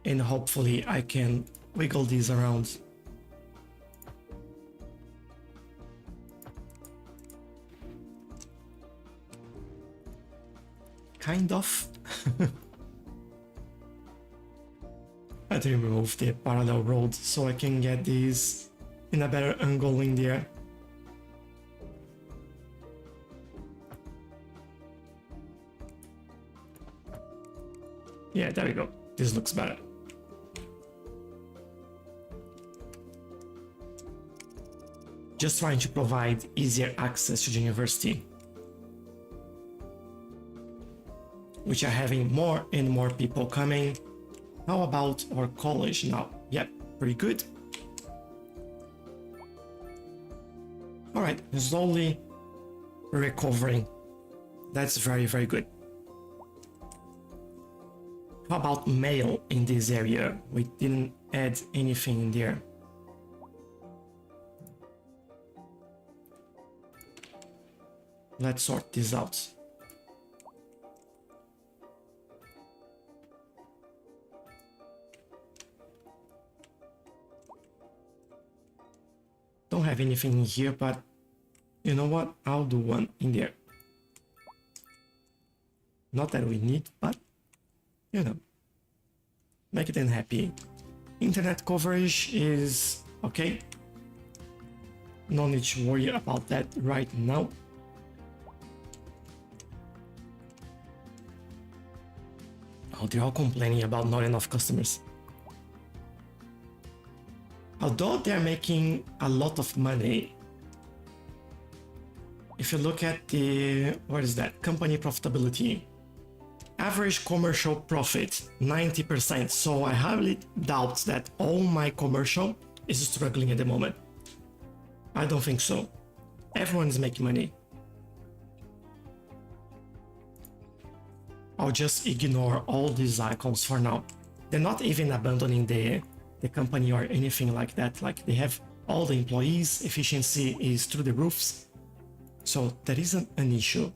And hopefully I can wiggle these around. Kind of. try to remove the parallel road so I can get these in a better angle in there. Yeah, there we go. This looks better. Just trying to provide easier access to the university, which are having more and more people coming. How about our college now? Yep, pretty good. All right, slowly recovering. That's very, very good. How about mail in this area? We didn't add anything in there. Let's sort this out. Don't have anything in here, but you know what? I'll do one in there. Not that we need, but you know, make them happy. Internet coverage is okay. No need to worry about that right now. Oh, they're all complaining about not enough customers. Although they're making a lot of money, if you look at the, what is that, company profitability, average commercial profit, 90%. So I highly doubt that all my commercial is struggling at the moment. I don't think so. Everyone is making money. I'll just ignore all these icons for now. They're not even abandoning the company or anything like that. Like, they have all the employees, efficiency is through the roofs. So there isn't an issue.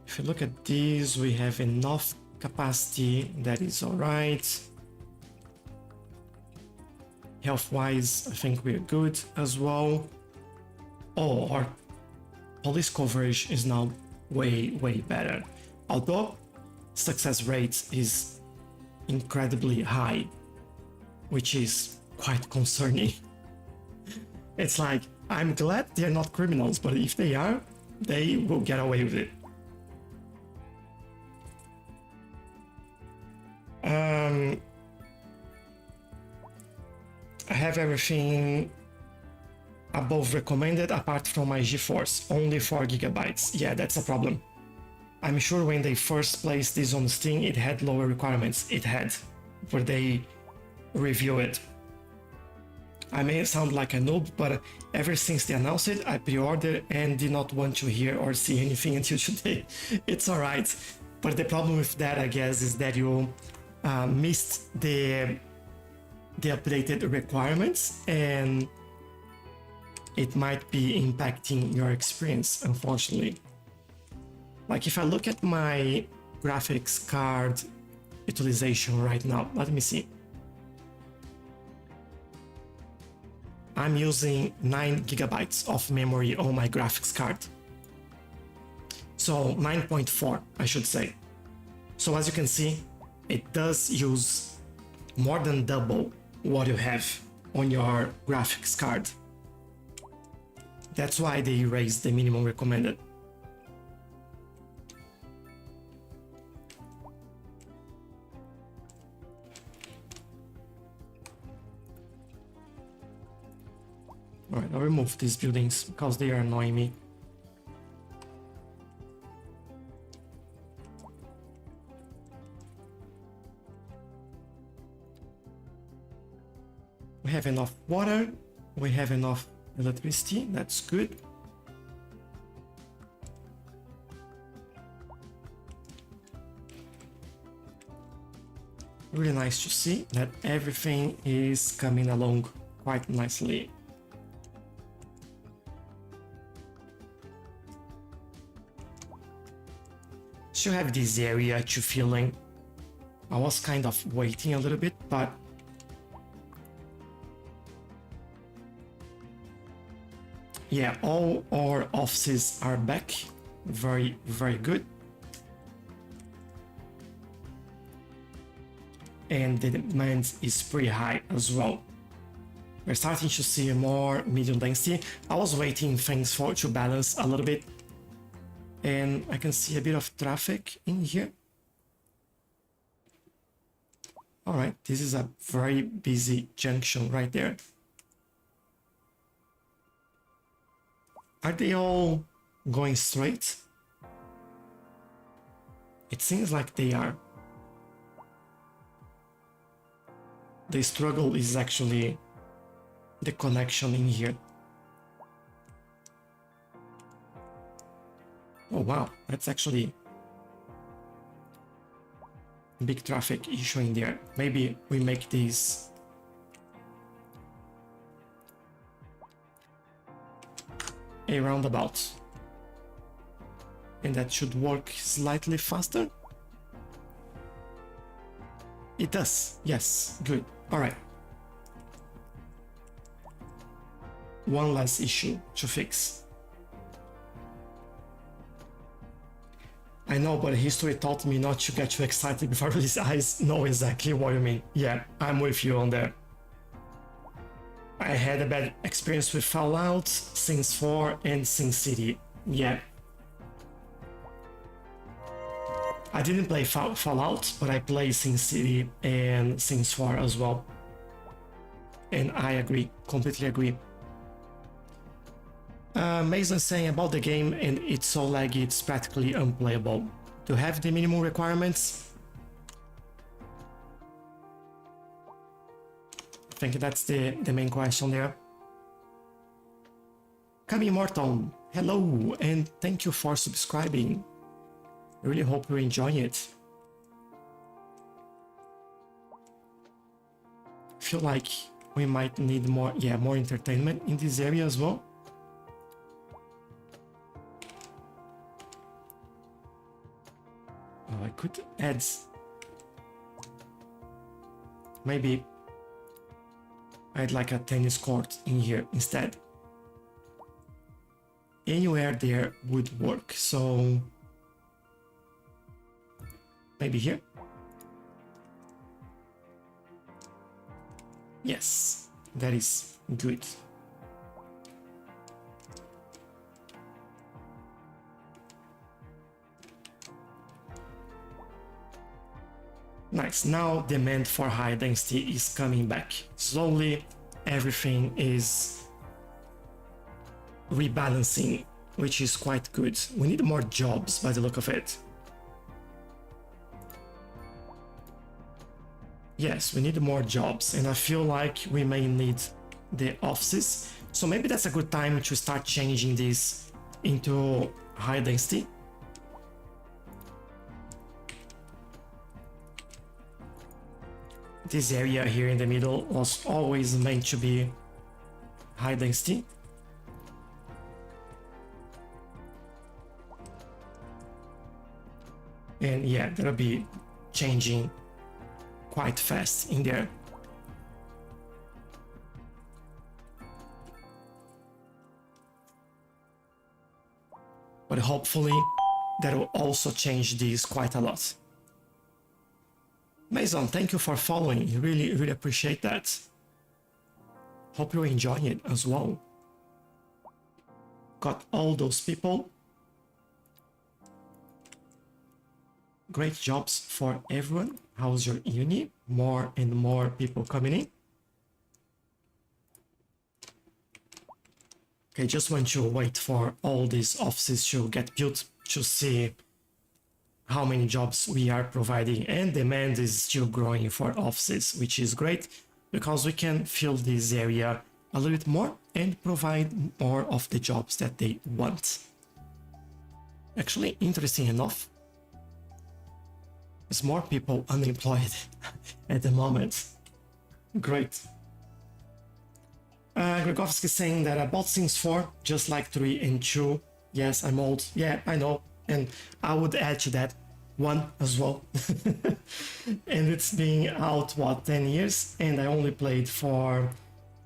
If you look at these, we have enough capacity, that is alright. Health-wise, I think we're good as well. Oh, our police coverage is now way, way better. Although success rate is incredibly high, which is quite concerning. It's like, I'm glad they're not criminals, but if they are, they will get away with it. I have everything above recommended apart from my GeForce, only 4 GB. Yeah, that's a problem. I'm sure when they first placed this on Steam, it had lower requirements. It had, where they review it. I may sound like a noob, but ever since they announced it, I pre-ordered and did not want to hear or see anything until today. It's alright, but the problem with that, I guess, is that you missed the updated requirements, and it might be impacting your experience, unfortunately. Like, if I look at my graphics card utilization right now, let me see. I'm using 9 GB of memory on my graphics card. So 9.4, I should say. So as you can see, it does use more than double what you have on your graphics card. That's why they raised the minimum recommended. Alright, I'll remove these buildings because they are annoying me. We have enough water, we have enough electricity, that's good. Really nice to see that everything is coming along quite nicely. Still have this area to fill in. I was kind of waiting a little bit, but yeah, all our offices are back. Very, very good. And the demand is pretty high as well. We're starting to see more medium density. I was waiting things for to balance a little bit. And I can see a bit of traffic in here. All right, this is a very busy junction right there. Are they all going straight? It seems like they are. The struggle is actually the connection in here. Oh wow, that's actually a big traffic issue in there. Maybe we make this a roundabout. And that should work slightly faster. It does, yes, good. All right. One less issue to fix. I know, but history taught me not to get too excited before these eyes know exactly what you mean. Yeah, I'm with you on that. I had a bad experience with Fallout, Sims 4, and Sin City. Yeah. I didn't play Fallout, but I played Sin City and Sims 4 as well. And I agree, completely agree. Mason saying about the game, and it's so laggy it's practically unplayable. To have the minimum requirements, I think that's the main question there. Kami Morton, hello, and thank you for subscribing. I really hope you're enjoying it. I feel like we might need more, more entertainment in this area as well. Oh, I could add maybe I'd like a tennis court in here instead. Anywhere there would work, so maybe here. Yes, that is good. Nice, now demand for high density is coming back. Slowly, everything is rebalancing, which is quite good. We need more jobs by the look of it. Yes, we need more jobs, and I feel like we may need the offices. So maybe that's a good time to start changing this into high density. This area here in the middle was always meant to be high density. And yeah, that'll be changing quite fast in there. But hopefully that will also change this quite a lot. Mason, thank you for following. Really, really appreciate that. Hope you're enjoying it as well. Got all those people. Great jobs for everyone. How's your uni? More and more people coming in. Okay, just want to wait for all these offices to get built to see how many jobs we are providing, and demand is still growing for offices, which is great because we can fill this area a little bit more and provide more of the jobs that they want. Actually, interesting enough, there's more people unemployed at the moment. Great. Gregovsky saying that I bought Sims 4 just like 3 and 2. Yes, I'm old. Yeah, I know. And I would add to that 1 as well. And it's been out, what, 10 years? And I only played for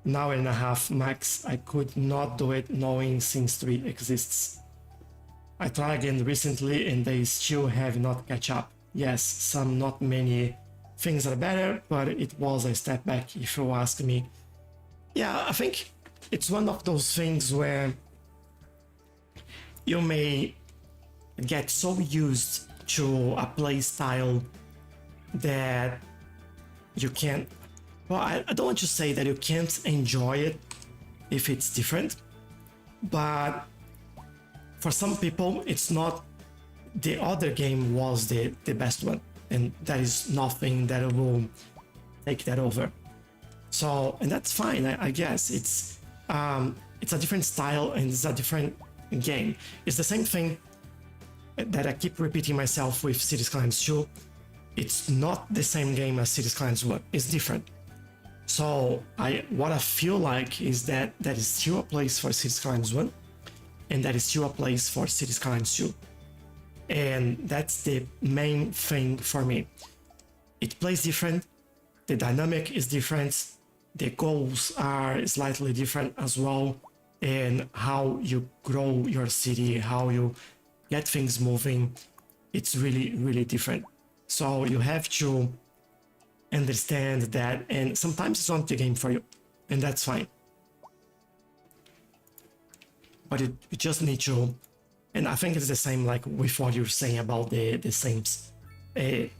an hour and a half max. I could not do it knowing Sims 3 exists. I tried again recently and they still have not catch up. Yes, some not many things are better, but it was a step back if you ask me. Yeah, I think it's one of those things where you may get so used to a play style that you can't, well, I don't want to say that you can't enjoy it if it's different, but for some people it's not. The other game was the best one, and there is nothing that will take that over. So, and that's fine, I guess. It's a different style and it's a different game. It's the same thing that I keep repeating myself with Cities Skylines 2. It's not the same game as Cities Skylines 1. It's different. So what I feel like is that there is still a place for Cities Skylines 1, and there is still a place for Cities Skylines 2. And that's the main thing for me. It plays different, the dynamic is different, the goals are slightly different as well, and how you grow your city, how you get things moving, it's really, really different. So you have to understand that, and sometimes it's not the game for you, and that's fine. But you just need to. And I think it's the same like with what you're saying about the Sims. They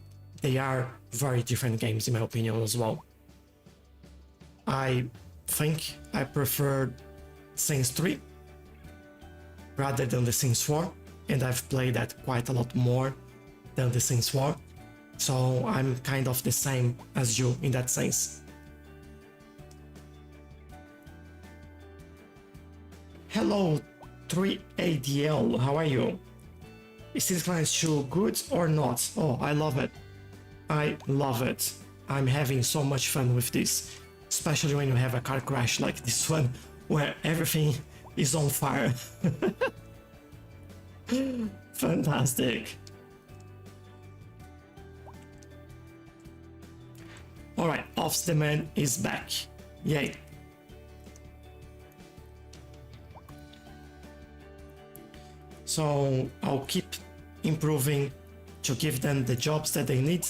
are very different games in my opinion as well. I think I prefer Sims 3 rather than the Sims 4, and I've played that quite a lot more than the Sims 4. So I'm kind of the same as you in that sense. Hello 3ADL, how are you? Is Cities Skylines 2 good or not? Oh, I love it. I love it. I'm having so much fun with this, especially when you have a car crash like this one, where everything is on fire. Fantastic. Alright, Off's Demand is back. Yay. So I'll keep improving to give them the jobs that they need.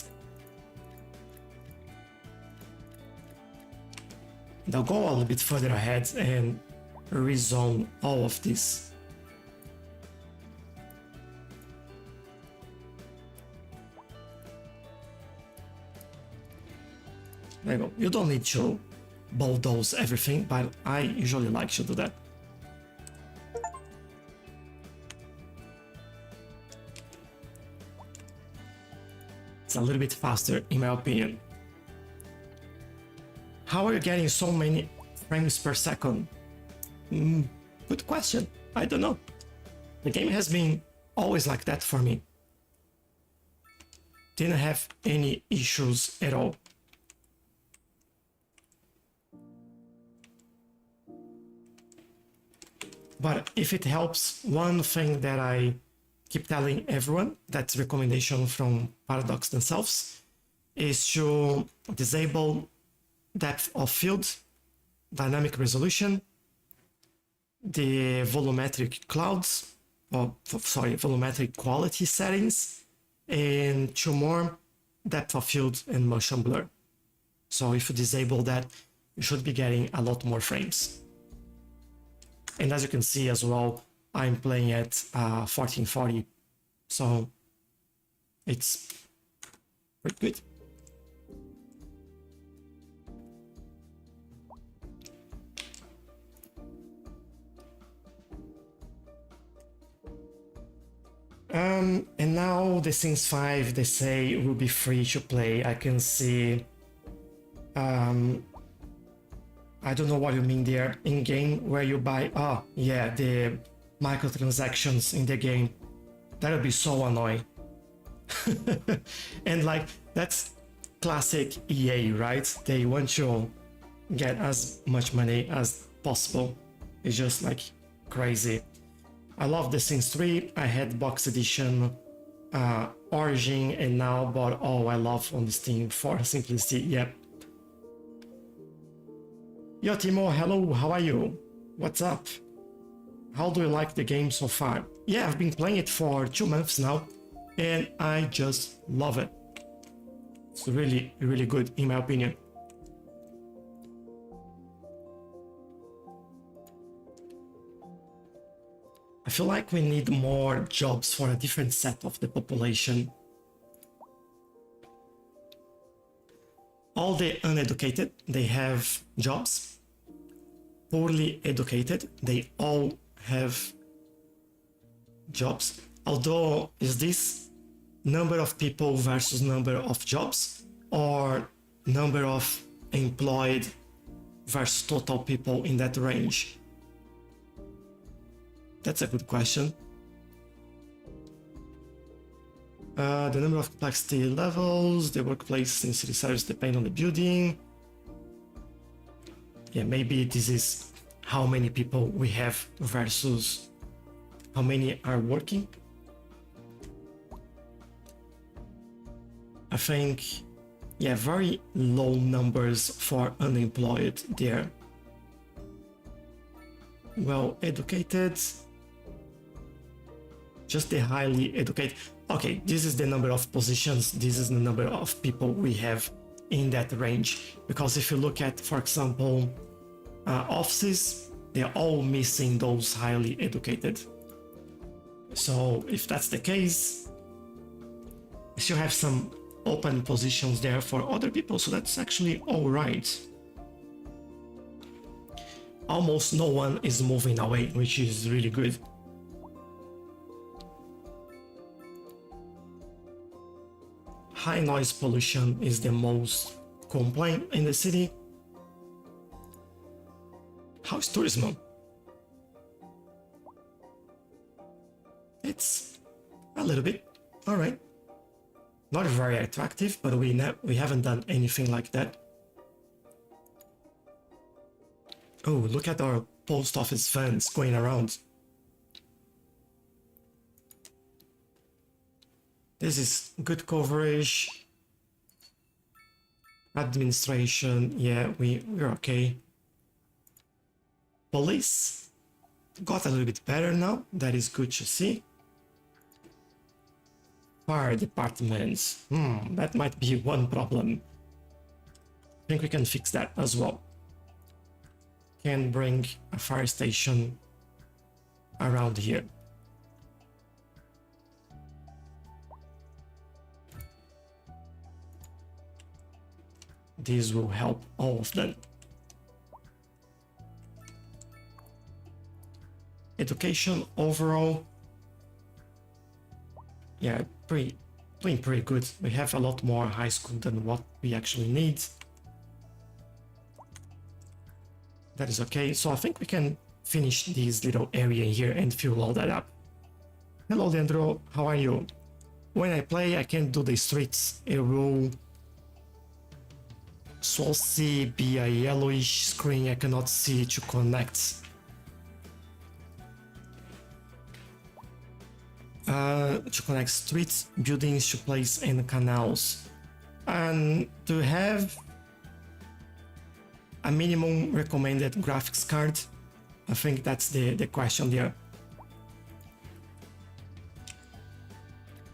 They'll go a little bit further ahead and rezone all of this. There you go. You don't need to bulldoze everything, but I usually like to do that. It's a little bit faster in my opinion. How are you getting so many frames per second? Good question. I don't know. The game has been always like that for me. Didn't have any issues at all. But if it helps, one thing that I keep telling everyone, that's recommendation from Paradox themselves, is to disable depth of field, dynamic resolution, the volumetric clouds, volumetric quality settings, and two more, depth of field and motion blur. So if you disable that, you should be getting a lot more frames. And as you can see as well, I'm playing at 1440, so it's pretty good. And now the Sims 5, they say, will be free to play. I can see, I don't know what you mean there, in-game where you buy, oh yeah, the microtransactions in the game. That would be so annoying. And like, that's classic EA, right? They want you get as much money as possible. It's just like crazy. I love The Sims 3. I had box edition, Origin, and now bought all I love on Steam for simplicity. Yep. Yo, Timo, hello, how are you? What's up? How do you like the game so far? Yeah, I've been playing it for 2 months now, and I just love it. It's really, really good, in my opinion. I feel like we need more jobs for a different set of the population. All the uneducated, they have jobs. Poorly educated, they all have jobs. Although, is this number of people versus number of jobs, or number of employed versus total people in that range? That's a good question. The number of complexity levels, the workplace in city service depend on the building. Yeah, maybe this is how many people we have versus how many are working. I think, yeah, very low numbers for unemployed there. Well educated, just the highly educated. Okay, this is the number of positions, this is the number of people we have in that range. Because if you look at, for example, offices, they're all missing those highly educated. So if that's the case, we still have some open positions there for other people, so that's actually all right. Almost no one is moving away, which is really good. High noise pollution is the most complaint in the city. How's tourism? It's a little bit, all right. Not very attractive, but we haven't done anything like that. Oh, look at our post office vans going around. This is good coverage. Administration, yeah, we're okay. Police got a little bit better now. That is good to see. Fire departments, that might be one problem. I think we can fix that as well. Can bring a fire station around here. This will help all of them. Education overall, yeah, doing pretty good. We have a lot more high school than what we actually need. That is okay. So I think we can finish this little area here and fill all that up. Hello, Leandro. How are you? When I play, I can't do the streets. It will see be a yellowish screen I cannot see to connect. To connect streets, buildings to place and canals. And to have a minimum recommended graphics card, I think that's the question there.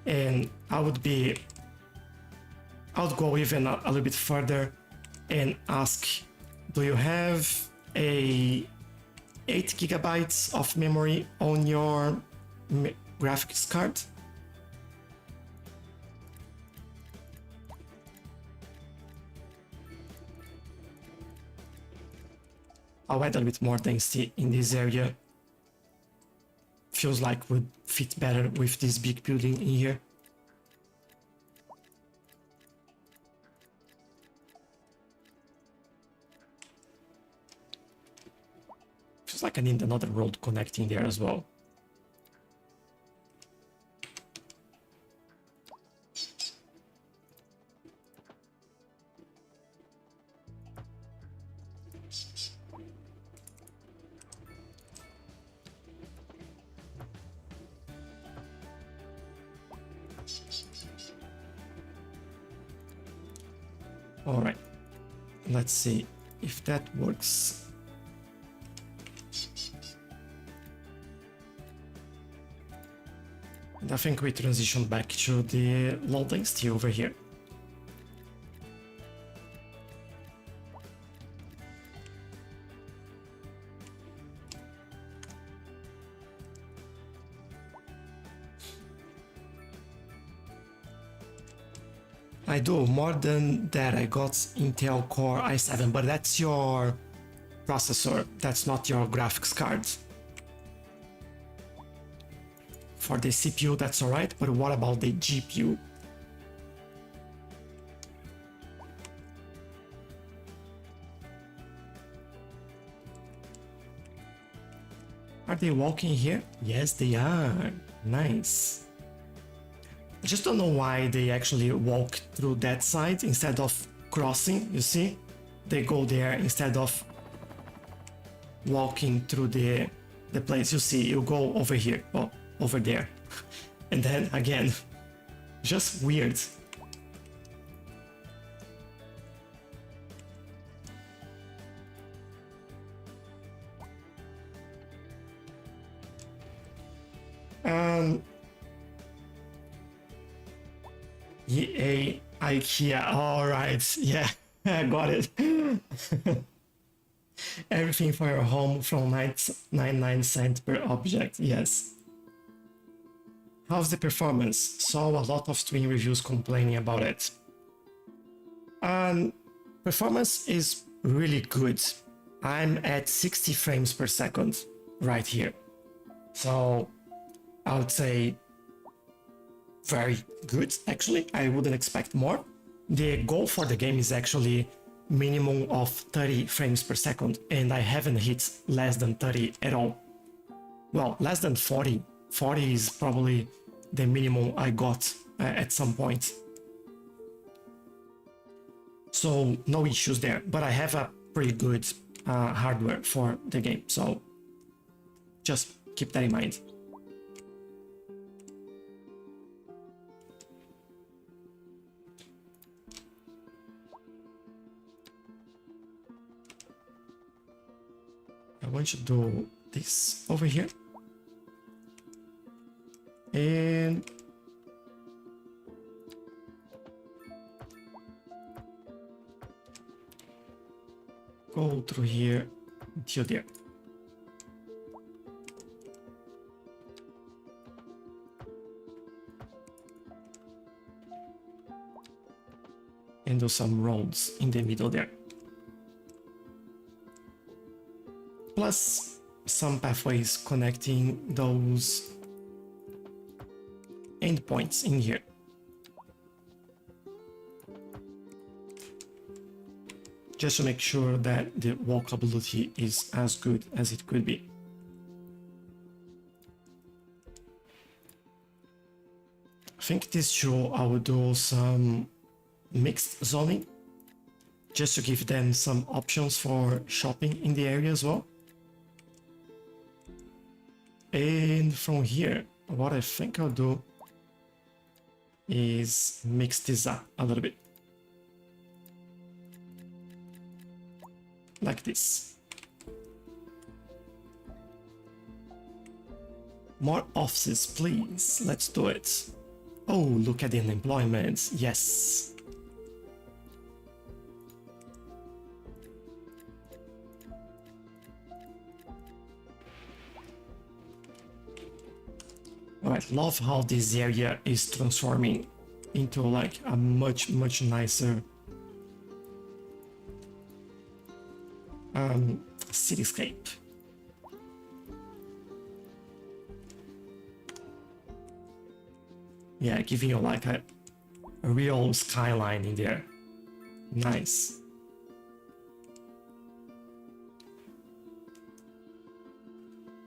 And I would go even a little bit further and ask, do you have a 8 gigabytes of memory on your graphics card? I'll add a bit more density in this area. Feels like would fit better with this big building in here. Feels like I need another road connecting there as well. All right, let's see. if that works. And I think we transition back to the low density over here. I do more than that. I got Intel Core i7, but that's your processor, that's not your graphics card. For the CPU, that's alright, but what about the GPU? Are they walking here? Yes, they are. Nice. I just don't know why they actually walk through that side instead of crossing, you see? They go there instead of walking through the place. You see, you go over here, oh, over there. And then again, just weird. EA IKEA, alright, yeah, I got it. Everything for your home from 99 cents per object, yes. How's the performance? Saw a lot of stream reviews complaining about it. Performance is really good. I'm at 60 frames per second right here. So I would say very good, actually. I wouldn't expect more. The goal for the game is actually minimum of 30 frames per second, and I haven't hit less than 30 at all. Well, less than 40. 40 is probably the minimum I got at some point. So no issues there, but I have a pretty good hardware for the game, so just keep that in mind. I want to do this over here. And go through here until there. And do some roads in the middle there. Plus some pathways connecting those endpoints in here. Just to make sure that the walkability is as good as it could be. I think this show I will do some mixed zoning, just to give them some options for shopping in the area as well. And from here, what I think I'll do is mix this up a little bit. Like this. More offices, please. Let's do it. Oh, look at the unemployment. Yes. Alright, love how this area is transforming into like a much nicer cityscape. Yeah, giving you like a real skyline in there. Nice.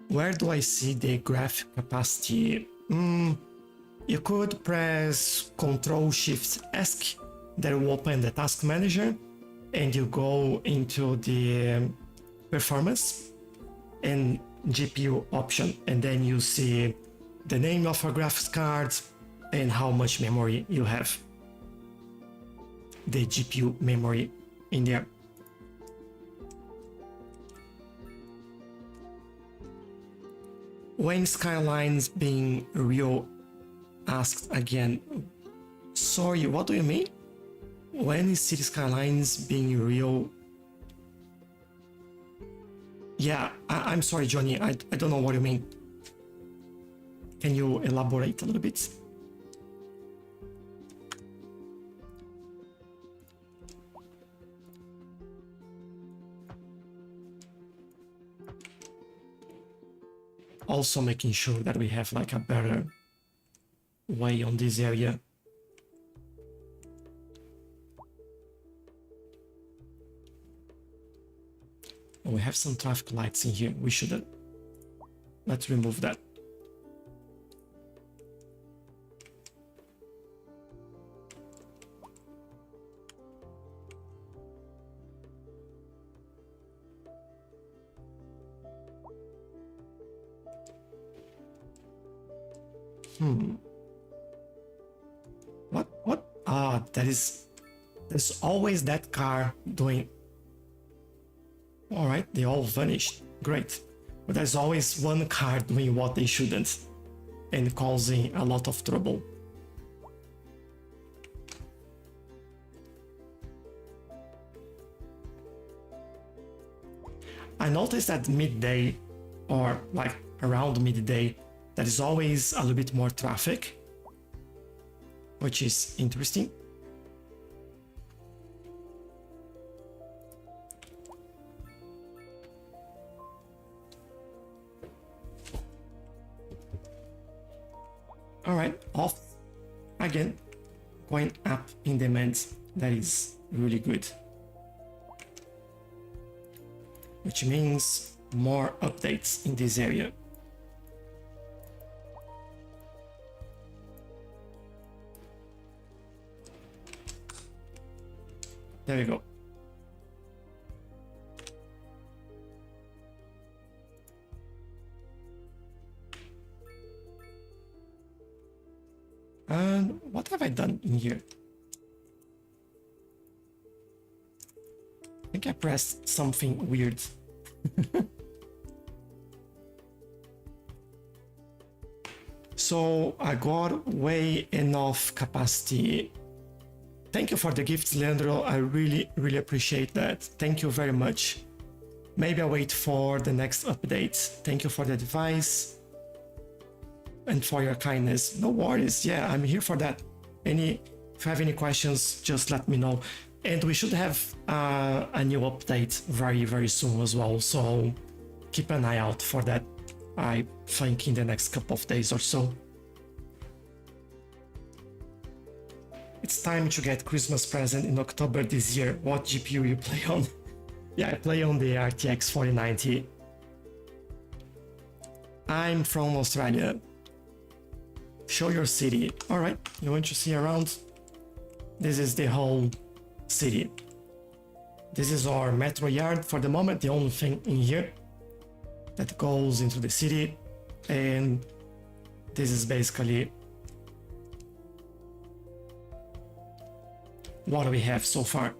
Where do I see the graphic capacity? You could press Ctrl-Shift-ESC, that will open the task manager, and you go into the performance and GPU option, and then you see the name of your graphics card and how much memory you have. The GPU memory in there. When Skylines being real asked again, sorry, what do you mean? When is City Skylines being real? Yeah, I'm sorry, Johnny, I don't know what you mean. Can you elaborate a little bit? Also making sure that we have like a better way on this area. Oh, we have some traffic lights in here. We shouldn't. Let's remove that. What? Ah, there's always that car doing. All right, they all vanished. Great. But there's always one car doing what they shouldn't and causing a lot of trouble. I noticed that midday or like around midday, there is always a little bit more traffic, which is interesting. All right, off again, going up in demand. That is really good, which means more updates in this area. There we go. And what have I done in here? I think I pressed something weird. So I got way enough capacity. Thank you for the gifts, Leandro. I really appreciate that. Thank you very much. Maybe I'll wait for the next update. Thank you for the advice and for your kindness. No worries. Yeah, I'm here for that. If you have any questions, just let me know. And we should have a new update very soon as well. So keep an eye out for that. I think in the next couple of days or so. It's time to get Christmas present in October this year. What GPU you play on? Yeah, I play on the RTX 4090. I'm from Australia. Show your city. All right, you want to see around? This is the whole city. This is our metro yard for the moment, the only thing in here that goes into the city. And this is basically what we have so far.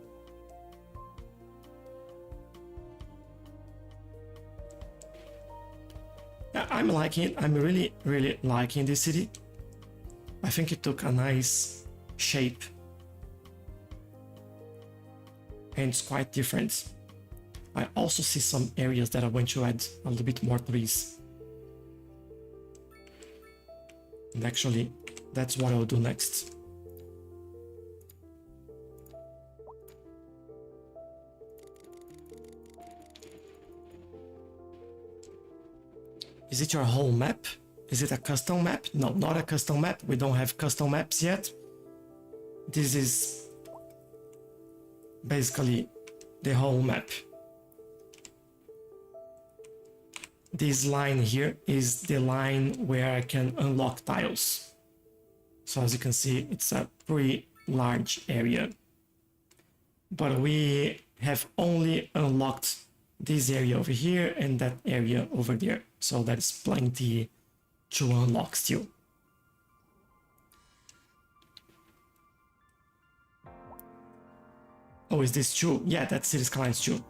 I'm liking it. I'm really liking this city. I think it took a nice shape and it's quite different. I also see some areas that I want to add a little bit more trees. And actually, that's what I'll do next. Is it your whole map? Is it a custom map? No, not a custom map. We don't have custom maps yet. This is basically the whole map. This line here is the line where I can unlock tiles. So as you can see, it's a pretty large area. But we have only unlocked this area over here and that area over there. So there's plenty to unlock still. Oh, is this true? Yeah, that's Cities Skylines too.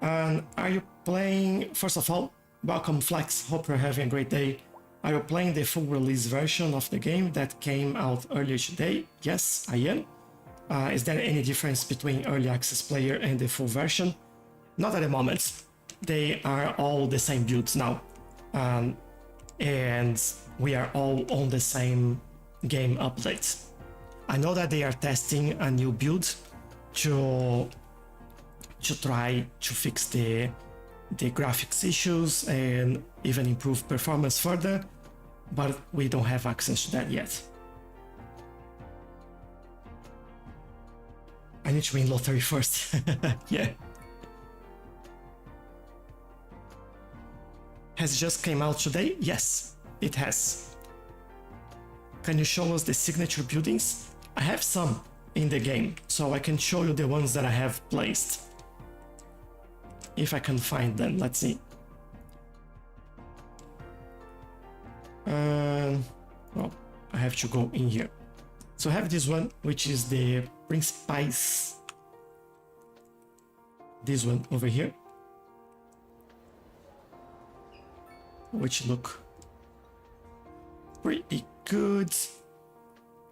And are you playing, first of all, welcome Flex, hope you're having a great day. Are you playing the full release version of the game that came out earlier today? Yes, I am. Is there any difference between early access player and the full version? Not at the moment. They are all the same builds now. And we are all on the same game update. I know that they are testing a new build to try to fix the graphics issues and even improve performance further, but we don't have access to that yet. I need to win lottery first. Yeah. Has it just came out today? Yes, it has. Can you show us the signature buildings? I have some in the game, so I can show you the ones that I have placed. If I can find them, let's see. Well, I have to go in here. So I have this one, which is the Principais. This one over here. Which look pretty good.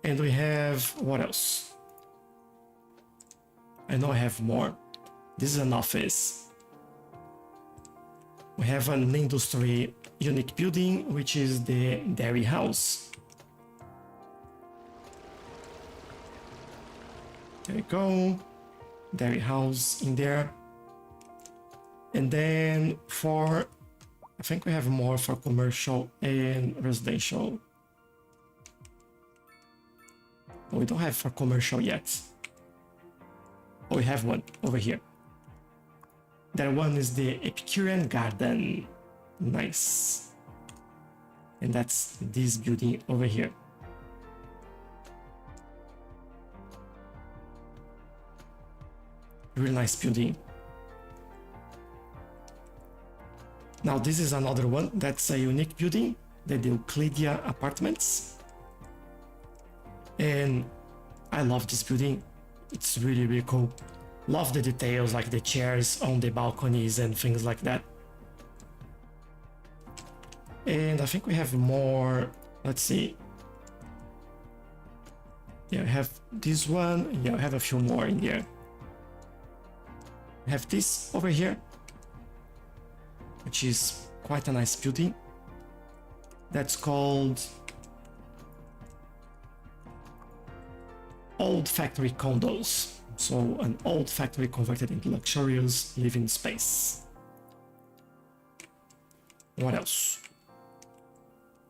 And we have, what else? I know I have more. This is an office. We have an industry unique building, which is the dairy house. There we go. Dairy house in there. And then for, I think we have more for commercial and residential. We don't have for commercial yet. Oh, we have one over here. That one is the Epicurean Garden. Nice. And that's this building over here. Really nice building. Now this is another one that's a unique building, the Euclidia Apartments. And I love this building. It's really, really cool. Love the details, like the chairs on the balconies and things like that. And I think we have more, let's see. Yeah, I have this one. Yeah, I have a few more in here. I have this over here, which is quite a nice building. That's called Old Factory Condos. So an old factory converted into luxurious living space. What else?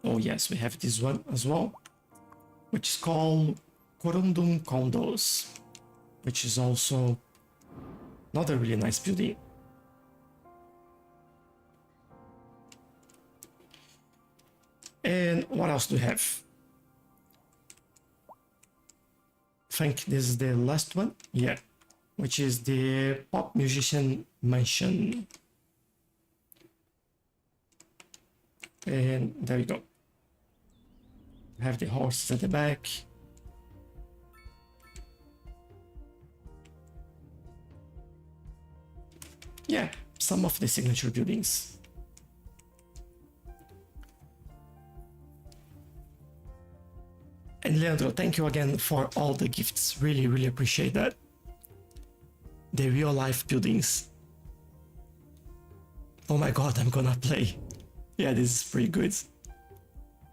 Oh yes, we have this one as well, which is called Corundum Condos, which is also another really nice building. And what else do we have? I think this is the last one, yeah, which is the Pop Musician Mansion. And there we go. Have the horses at the back. Yeah, some of the signature buildings. And Leandro, thank you again for all the gifts. Really, really appreciate that. The real life buildings. Oh my god, I'm gonna play. Yeah, this is pretty good.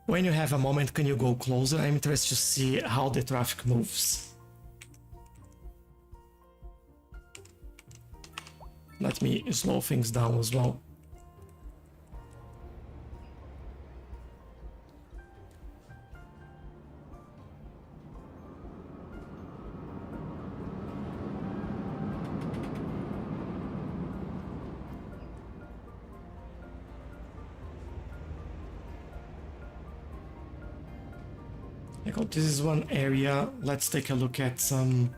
When you have a moment, can you go closer? I'm interested to see how the traffic moves. Let me slow things down as well. This is one area. Let's take a look at some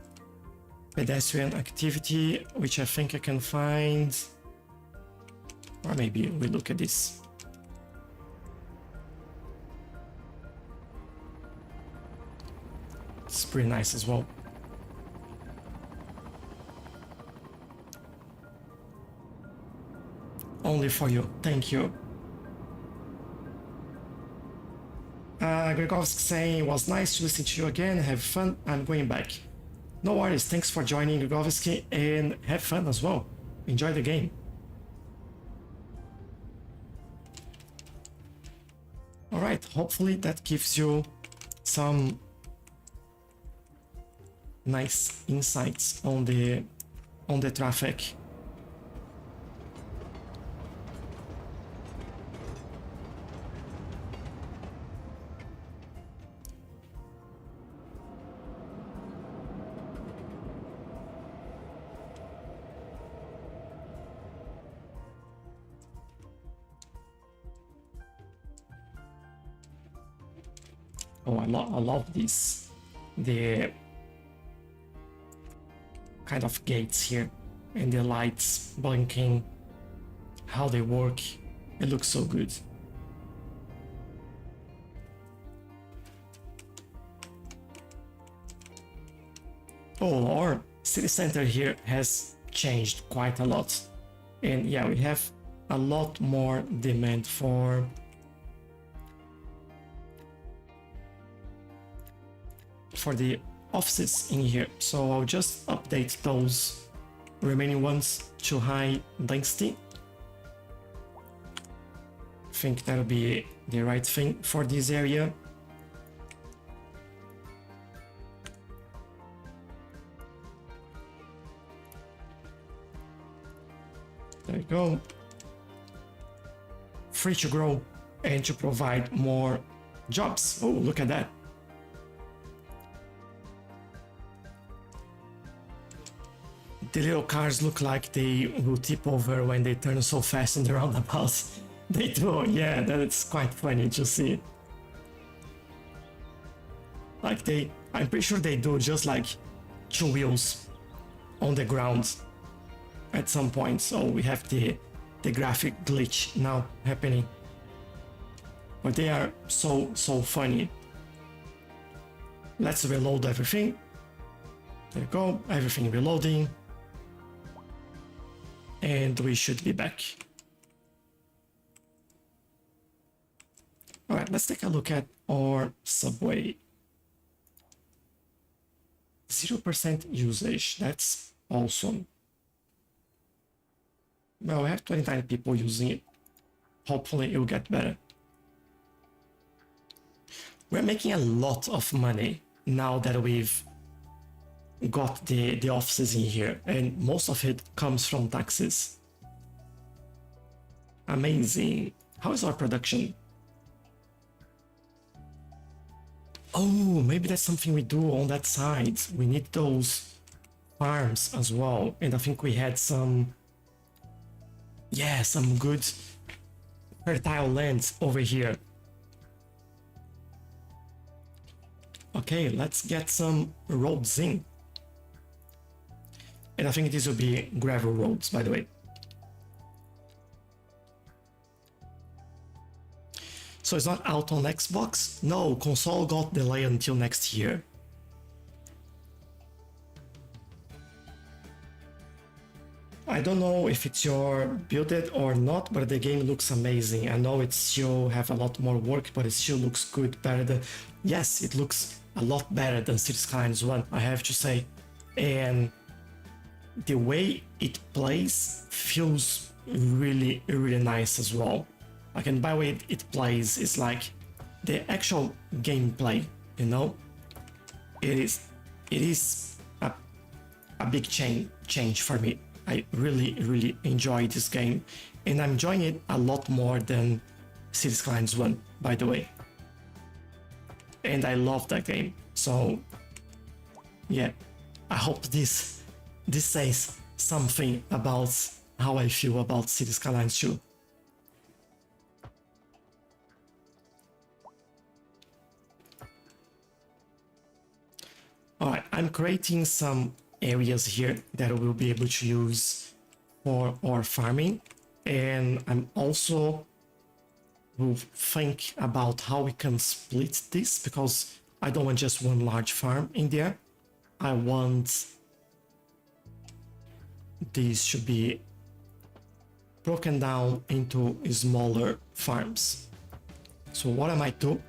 pedestrian activity, which I think I can find. Or maybe we look at this. It's pretty nice as well. Only for you. Thank you. Gregovsk saying, it was nice to listen to you again. Have fun. I'm going back. No worries. Thanks for joining, Gregovsky, and have fun as well. Enjoy the game. Alright, hopefully that gives you some nice insights on the traffic. Oh, I love this. The kind of gates here and the lights blinking, how they work. It looks so good. Oh, our city center here has changed quite a lot. And yeah, we have a lot more demand for the offices in here, so I'll just update those remaining ones to high density. I think that'll be the right thing for this area. There you go. Free to grow and to provide more jobs. Oh, look at that. The little cars look like they will tip over when they turn so fast in the roundabout. They do, yeah, that's quite funny to see. Like I'm pretty sure they do just like 2 wheels on the ground at some point. So we have the graphic glitch now happening. But they are so funny. Let's reload everything. There you go, everything reloading. And we should be back. Alright, let's take a look at our subway. 0% usage, that's awesome. Well, we have 29 people using it. Hopefully it will get better. We're making a lot of money now that we've got the offices in here, and most of it comes from taxes. Amazing. How is our production? Oh, maybe that's something we do on that side. We need those farms as well, and I think we had some good fertile lands over here. Okay, let's get some roads in. And I think these will be gravel roads, by the way. So it's not out on Xbox? No, console got delayed until next year. I don't know if it's your build-it or not, but the game looks amazing. I know it still have a lot more work, but it still looks good, better than... Yes, it looks a lot better than Cities Skylines 1, I have to say. And the way it plays feels really nice as well. Like, and by the way it plays, it's like the actual gameplay, you know? It is a big change for me. I really enjoy this game, and I'm enjoying it a lot more than Cities Skylines 1, by the way. And I love that game, so yeah, I hope this says something about how I feel about Cities Skylines 2. Alright, I'm creating some areas here that we'll be able to use for our farming, and I'm also will think about how we can split this, because I don't want just one large farm in there. I want these to be broken down into smaller farms. So what I might do,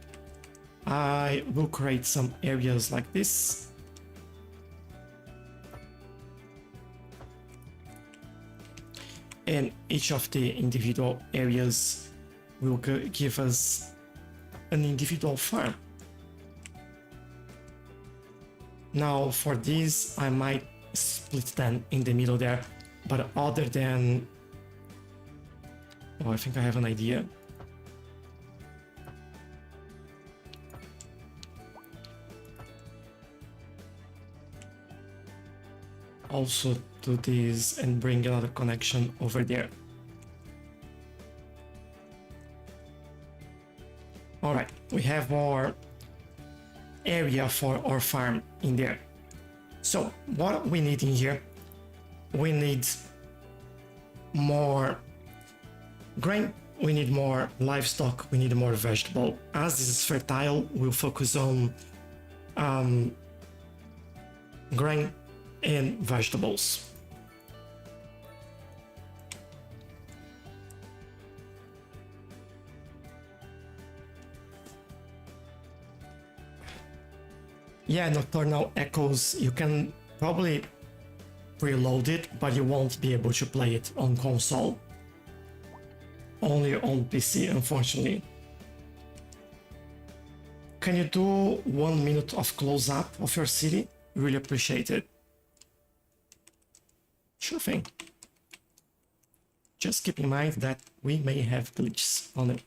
I will create some areas like this. And each of the individual areas will give us an individual farm. Now for these, I might split them in the middle there, but other than... Oh, I think I have an idea. Also do this and bring another connection over there. All right, we have our area for our farm in there. So what we need in here, we need more grain, we need more livestock, we need more vegetable. As this is fertile, we'll focus on grain and vegetables. Yeah, Nocturnal Echoes, you can probably preload it, but you won't be able to play it on console. Only on PC, unfortunately. Can you do 1 minute of close-up of your city? Really appreciate it. Sure thing. Just keep in mind that we may have glitches on it.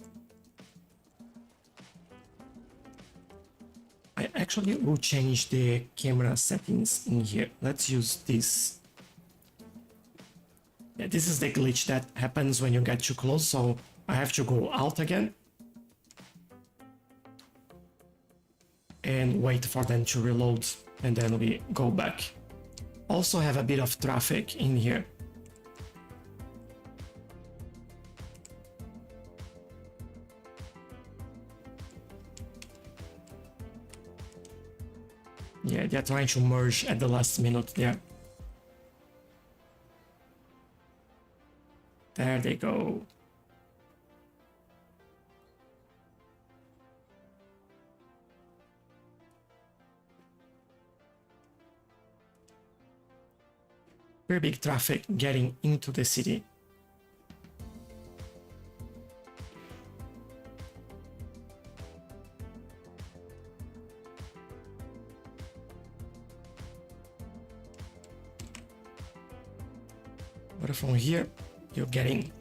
I actually will change the camera settings in here. Let's use this. Yeah, this is the glitch that happens when you get too close, so I have to go out again and wait for them to reload, and then we go back. Also have a bit of traffic in here. Yeah, they're trying to merge at the last minute there. There they go. Very big traffic getting into the city. But from here, you're getting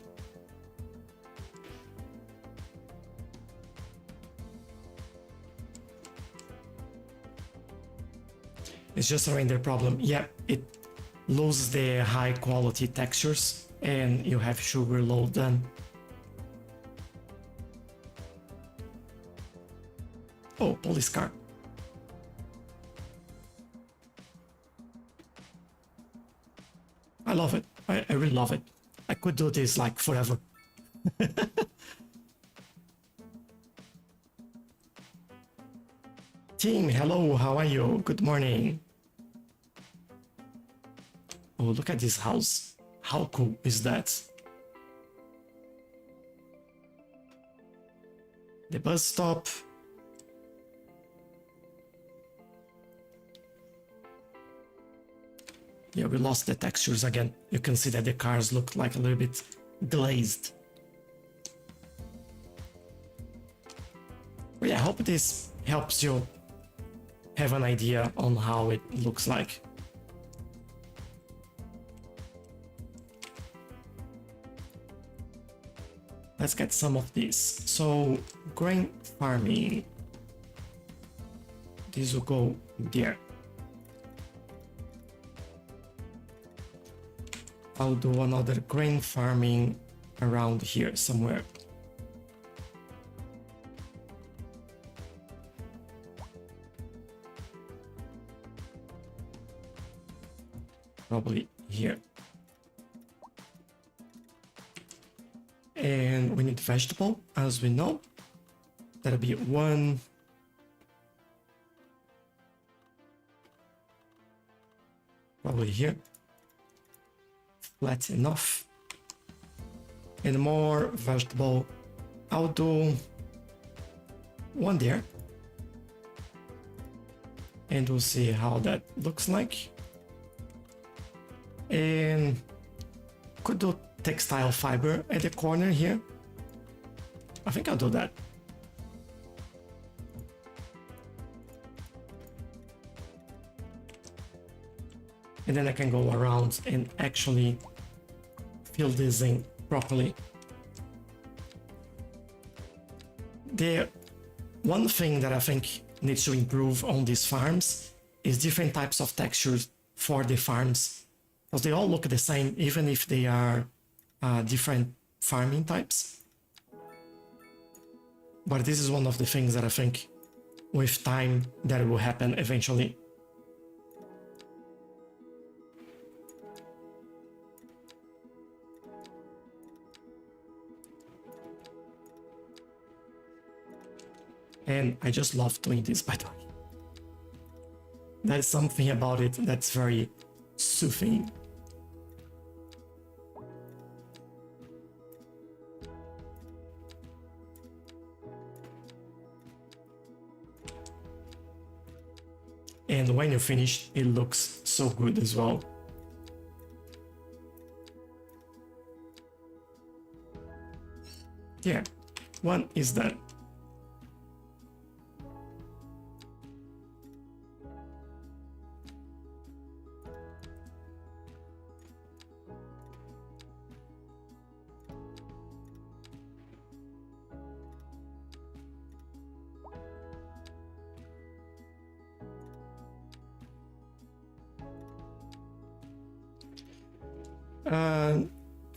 it's just a render problem. Yeah, it loses the high quality textures and you have to reload them. Oh, police car. I love it. I really love it. I could do this like forever. Team, hello, how are you? Good morning. Oh, look at this house. How cool is that? The bus stop. Yeah, we lost the textures again. You can see that the cars look like a little bit glazed. But yeah, I hope this helps you have an idea on how it looks like. Let's get some of these. So, grain farming. This will go there. I'll do another grain farming around here somewhere. Probably here. And we need vegetable, as we know. That'll be one. Probably here. Flat enough. and more vegetable. I'll do one there. And we'll see how that looks like. And could do textile fiber at the corner here. I think I'll do that. And then I can go around and actually fill this in properly. The one thing that I think needs to improve on these farms is different types of textures for the farms, because they all look the same even if they are different farming types. But this is one of the things that I think with time that will happen eventually. And I just love doing this, by the way. There's something about it that's very soothing. And when you're finished, it looks so good as well. Yeah, one is done.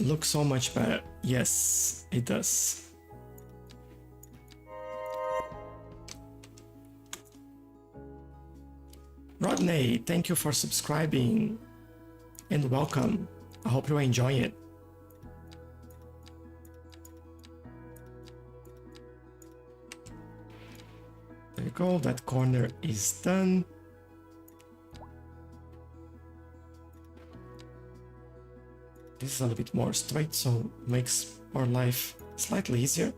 Looks so much better. Yes, it does. Rodney, thank you for subscribing and welcome. I hope you enjoy it. There you go, that corner is done. This is a little bit more straight, so makes our life slightly easier.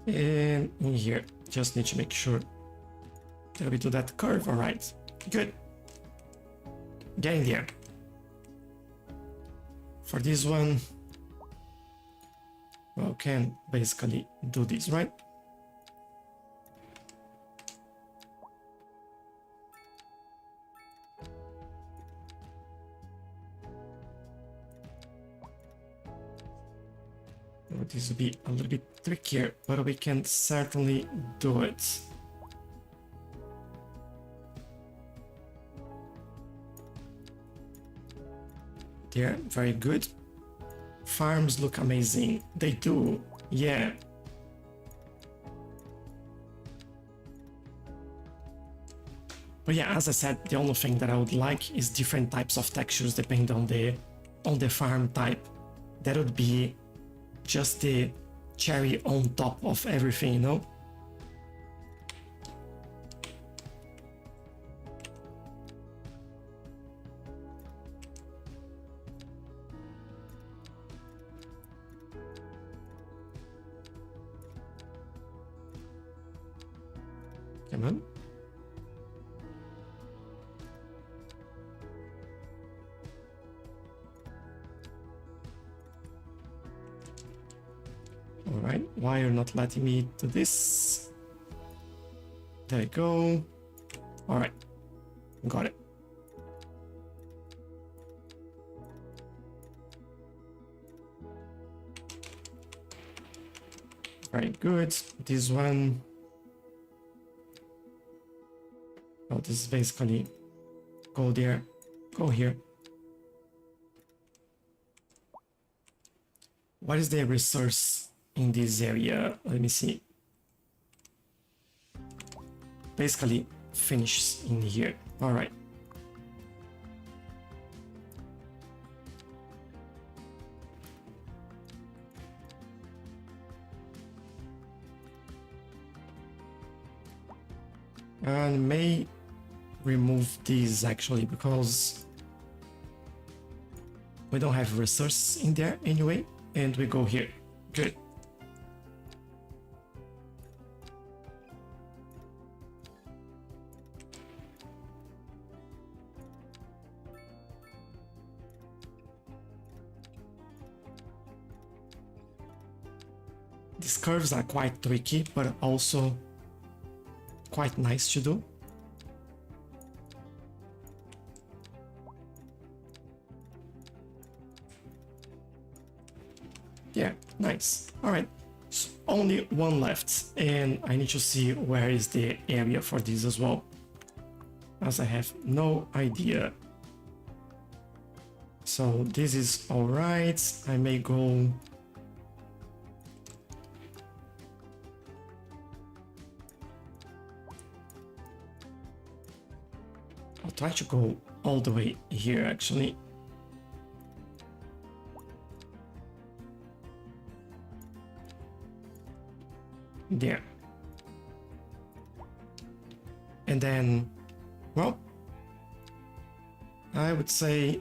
And in here, just need to make sure that we do that curve. All right, good. Getting there. For this one, well, can basically do this, right? Well, this will be a little bit trickier, but we can certainly do it. There, very good. Farms look amazing. They do, yeah. But yeah, as I said, the only thing that I would like is different types of textures depending on the farm type. That would be just the cherry on top of everything, you know? Come on. All right, why you're not letting me do this? There you go. All right, got it. Very good. This one. Oh, this is basically go there, go here. What is the resource in this area? Let me see. Basically finishes in here. All right. And may remove these actually because we don't have resources in there anyway, and we go here. Good. These curves are quite tricky, but also quite nice to do. Yeah, nice. All right, so only one left, and I need to see where is the area for this as well, as I have no idea. So this is all right. I may go. I'll try to go all the way here actually. There. And then, well, I would say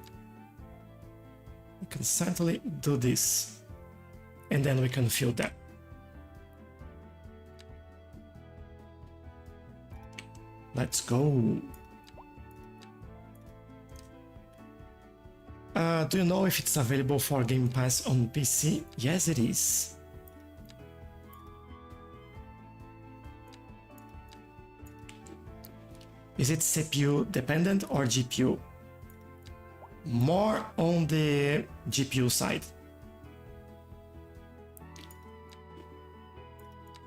we can certainly do this, and then we can fill that. Let's go. Do you know if it's available for Game Pass on PC? Yes, it is. Is it CPU dependent or GPU? More on the GPU side.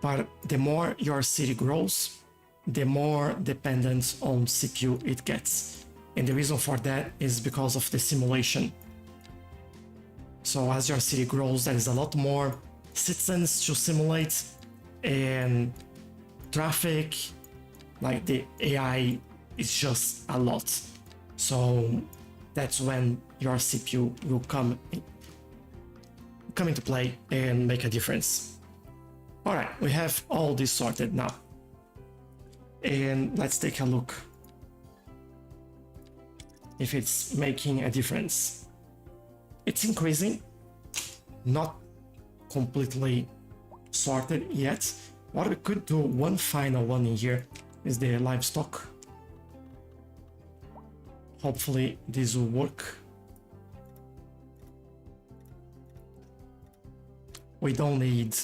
But the more your city grows, the more dependent on CPU it gets. And the reason for that is because of the simulation. So as your city grows, there is a lot more citizens to simulate, and traffic, like the AI is just a lot. So that's when your CPU will come into play and make a difference. All right, we have all this sorted now. And let's take a look if it's making a difference. It's increasing, not completely sorted yet. What we could do, one final one in here, is the livestock. Hopefully this will work. We don't need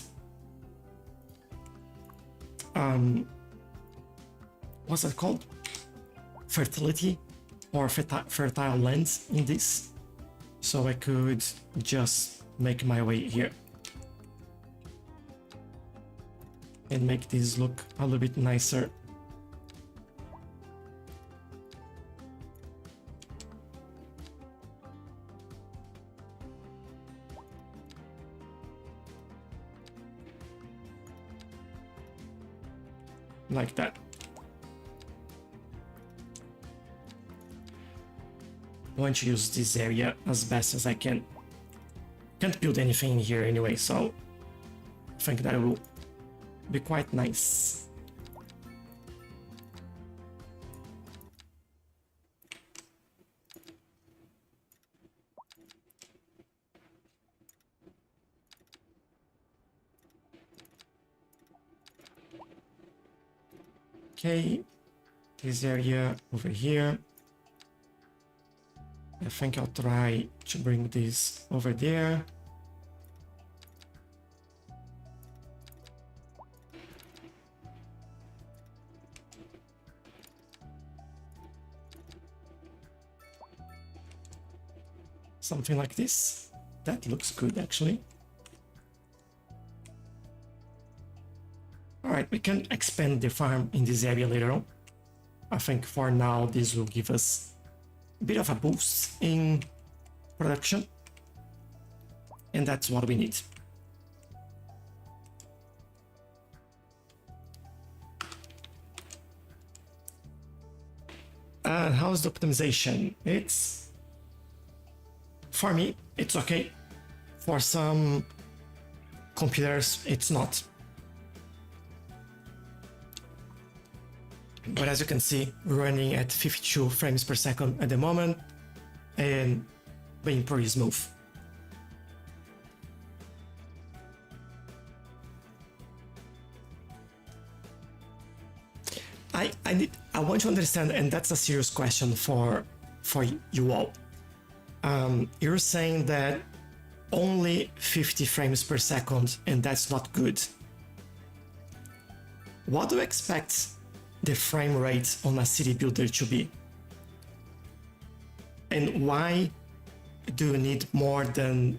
what's it called? Fertility or fertile lands in this. So I could just make my way here and make this look a little bit nicer. Like that. I want to use this area as best as I can. Can't build anything in here anyway, so I think that will be quite nice. Okay, this area over here. I think I'll try to bring this over there. Something like this. That looks good actually. Alright, we can expand the farm in this area later on. I think for now this will give us a bit of a boost in production, and that's what we need. And how's the optimization? It's, for me, it's okay. For some computers, it's not. But as you can see, we're running at 52 frames per second at the moment and being pretty smooth. I want to understand, and that's a serious question for you all. You're saying that only 50 frames per second, and that's not good. What do you expect the frame rate on a city builder to be? And why do you need more than,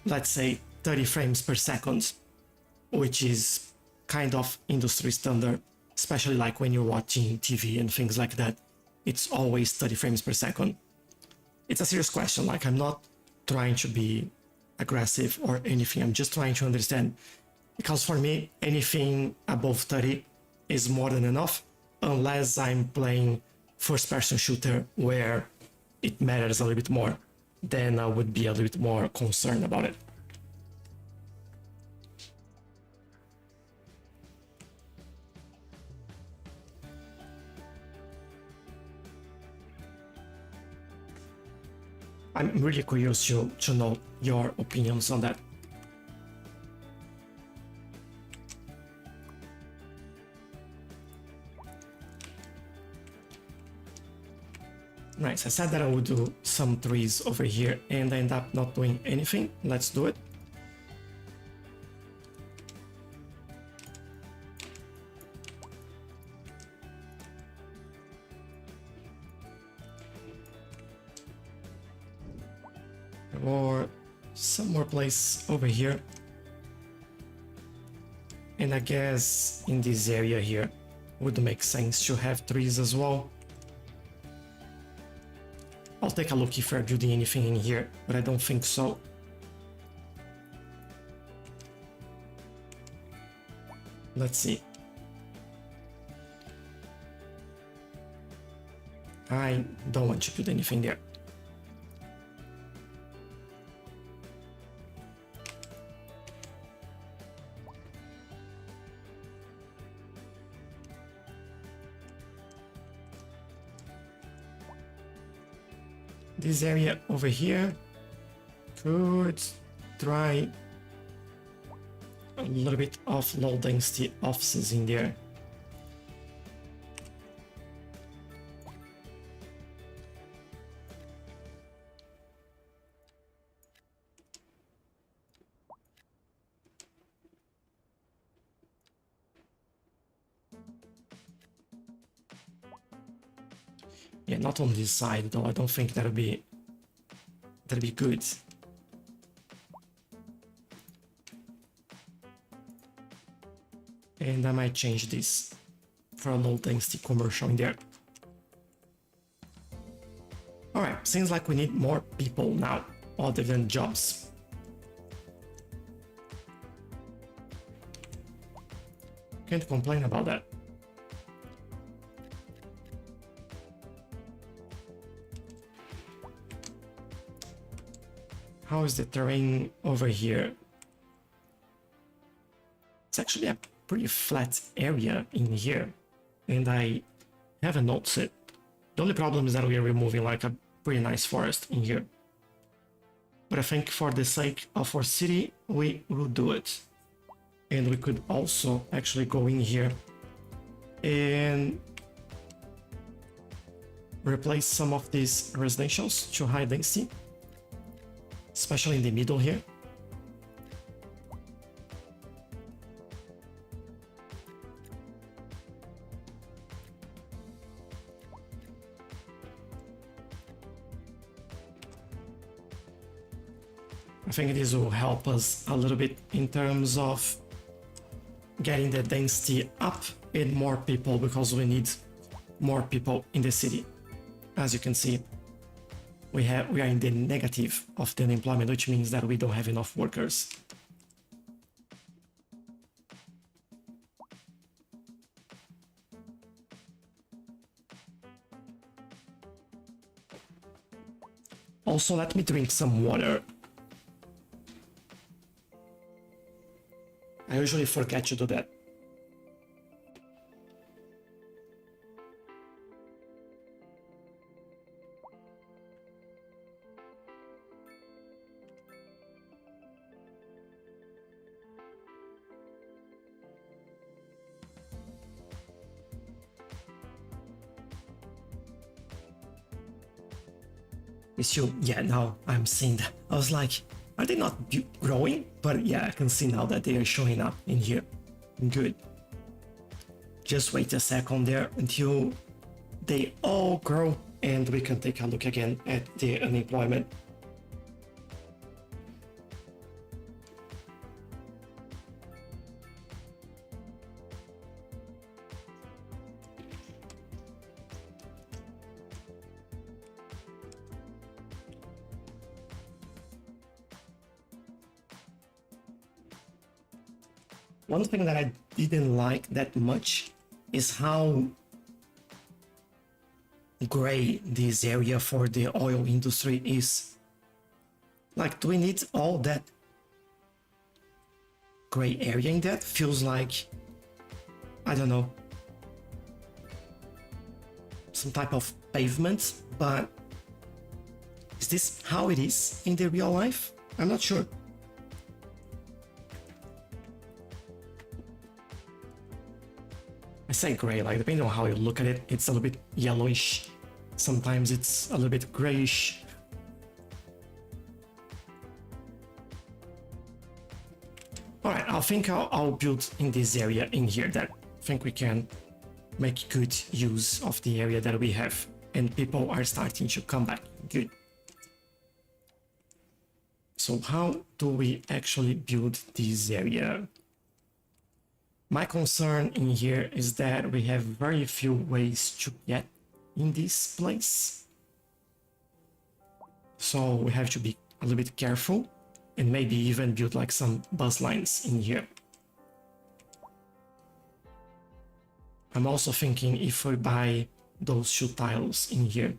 let's say, 30 frames per second, which is kind of industry standard, especially like when you're watching TV and things like that? It's always 30 frames per second. It's a serious question. Like, I'm not trying to be aggressive or anything. I'm just trying to understand, because for me, anything above 30 is more than enough, unless I'm playing first-person shooter where it matters a little bit more. Then I would be a little bit more concerned about it. I'm really curious to know your opinions on that. Nice, I said that I would do some trees over here and I end up not doing anything. Let's do it. Or some more place over here. And I guess in this area here would make sense to have trees as well. I'll take a look if we're building anything in here, but I don't think so. Let's see. I don't want to build anything there. This area over here could try a little bit of low density offices in there. Yeah, not on this side though. I don't think that'll be good. And I might change this for a low density commercial in there. Alright, seems like we need more people now, other than jobs. Can't complain about that. How is the terrain over here? It's actually a pretty flat area in here, and I haven't noticed it. The only problem is that we are removing like a pretty nice forest in here. But I think for the sake of our city, we will do it. And we could also actually go in here and replace some of these residentials to high density, especially in the middle here. I think this will help us a little bit in terms of getting the density up and more people, because we need more people in the city. As you can see, we are in the negative of the unemployment, which means that we don't have enough workers. Also, let me drink some water. I usually forget to do that. It's still, yeah, now I'm seeing that. I was like, are they not growing? But yeah, I can see now that they are showing up in here. Good. Just wait a second there until they all grow and we can take a look again at the unemployment. One thing that I didn't like that much is how gray this area for the oil industry is. Like, do we need all that gray area in that? Feels like, I don't know, some type of pavement, but is this how it is in the real life? I'm not sure. I say gray, like depending on how you look at it, it's a little bit yellowish. Sometimes it's a little bit grayish. Alright, I think I'll build in this area in here that I think we can make good use of the area that we have. And people are starting to come back. Good. So how do we actually build this area? My concern in here is that we have very few ways to get in this place. So we have to be a little bit careful and maybe even build like some bus lines in here. I'm also thinking if we buy those 2 tiles in here.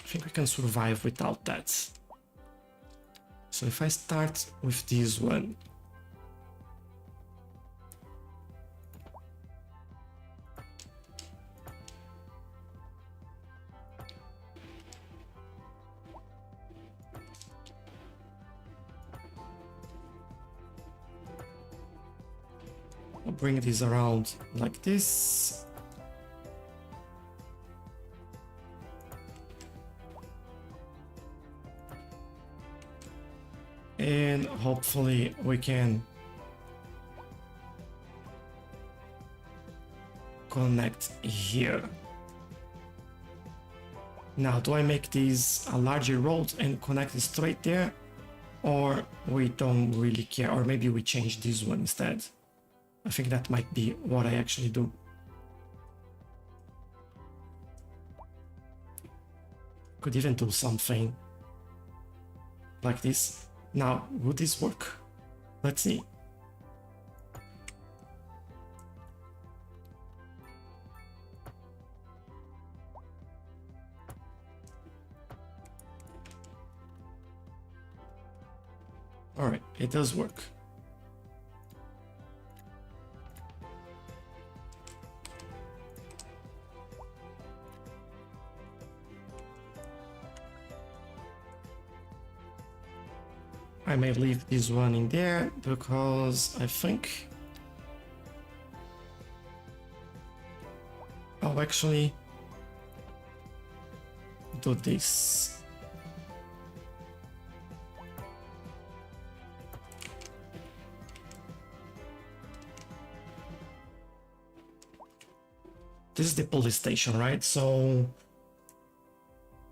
I think we can survive without that. So if I start with this one, I'll bring this around like this. And hopefully we can connect here. Now, do I make this a larger road and connect it straight there? Or we don't really care, or maybe we change this one instead. I think that might be what I actually do. Could even do something like this. Now, would this work? Let's see. All right, it does work. I may leave this one in there because I think I'll actually do this. This is the police station, right? So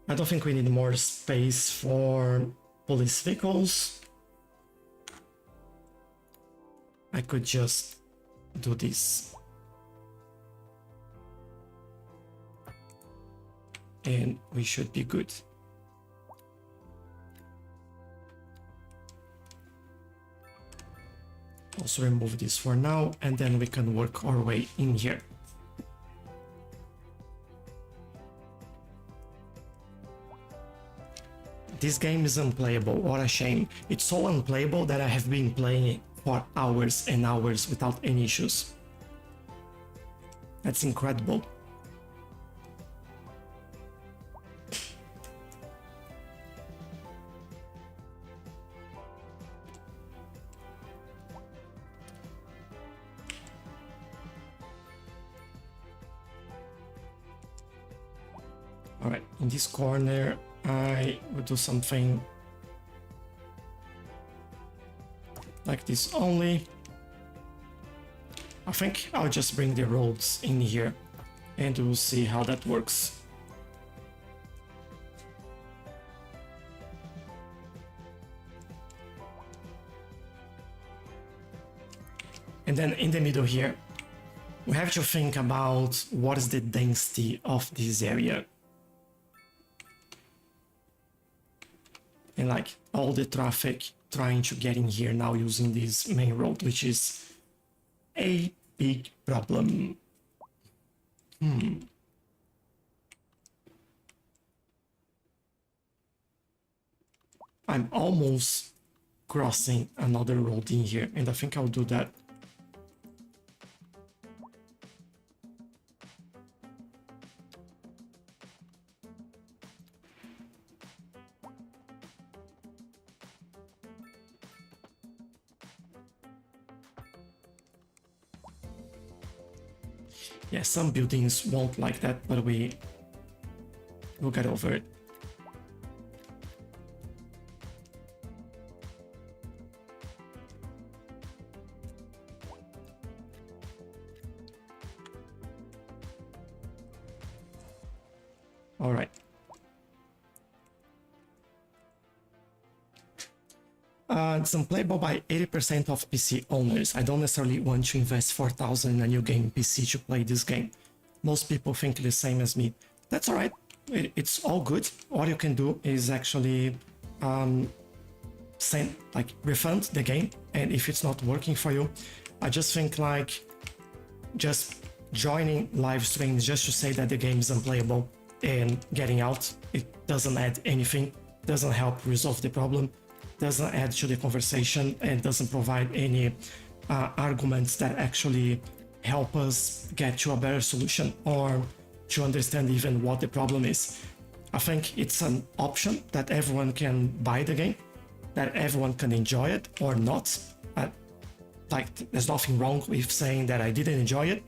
I don't think we need more space for police vehicles. I could just do this. And we should be good. Also remove this for now, and then we can work our way in here. This game is unplayable, what a shame. It's so unplayable that I have been playing it for hours and hours without any issues. That's incredible. All right, in this corner, I will do something like this only. I think I'll just bring the roads in here and we'll see how that works. And then in the middle here, we have to think about what is the density of this area. And like all the traffic trying to get in here now using this main road, which is a big problem. I'm almost crossing another road in here, and I think I'll do that. Yeah, some buildings won't like that, but we'll get over it. All right. It's unplayable by 80% of PC owners. I don't necessarily want to invest 4,000 in a new game PC to play this game. Most people think the same as me. That's all right. It's all good. What you can do is actually refund the game, and if it's not working for you, I just think like just joining live streams just to say that the game is unplayable and getting out, it doesn't add anything, doesn't help resolve the problem, doesn't add to the conversation, and doesn't provide any arguments that actually help us get to a better solution or to understand even what the problem is. I think it's an option that everyone can buy the game, that everyone can enjoy it or not. There's nothing wrong with saying that I didn't enjoy it,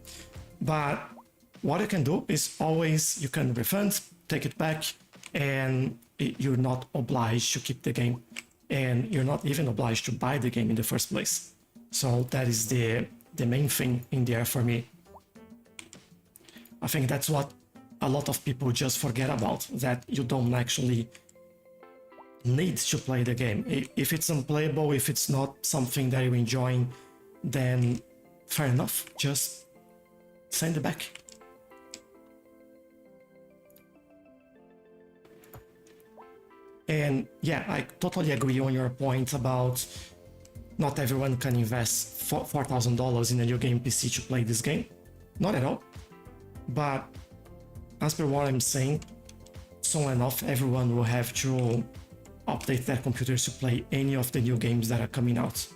but what you can do is always you can refund, take it back, and you're not obliged to keep the game, and you're not even obliged to buy the game in the first place. So that is the main thing in there for me. I think that's what a lot of people just forget about, that you don't actually need to play the game. If it's unplayable, if it's not something that you're enjoying, then fair enough, just send it back. And yeah, I totally agree on your point about not everyone can invest $4,000 in a new game PC to play this game. Not at all. But as per what I'm saying, soon enough, everyone will have to update their computers to play any of the new games that are coming out.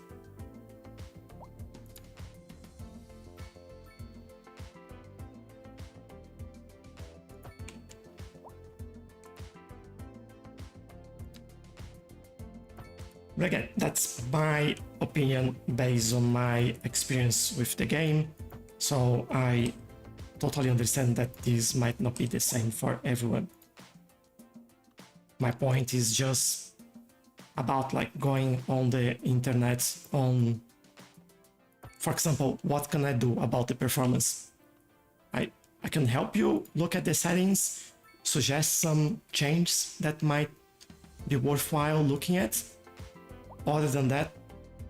But again, that's my opinion based on my experience with the game, so I totally understand that this might not be the same for everyone. My point is just about like going on the internet on, for example, what can I do about the performance? I can help you look at the settings, suggest some changes that might be worthwhile looking at. Other than that,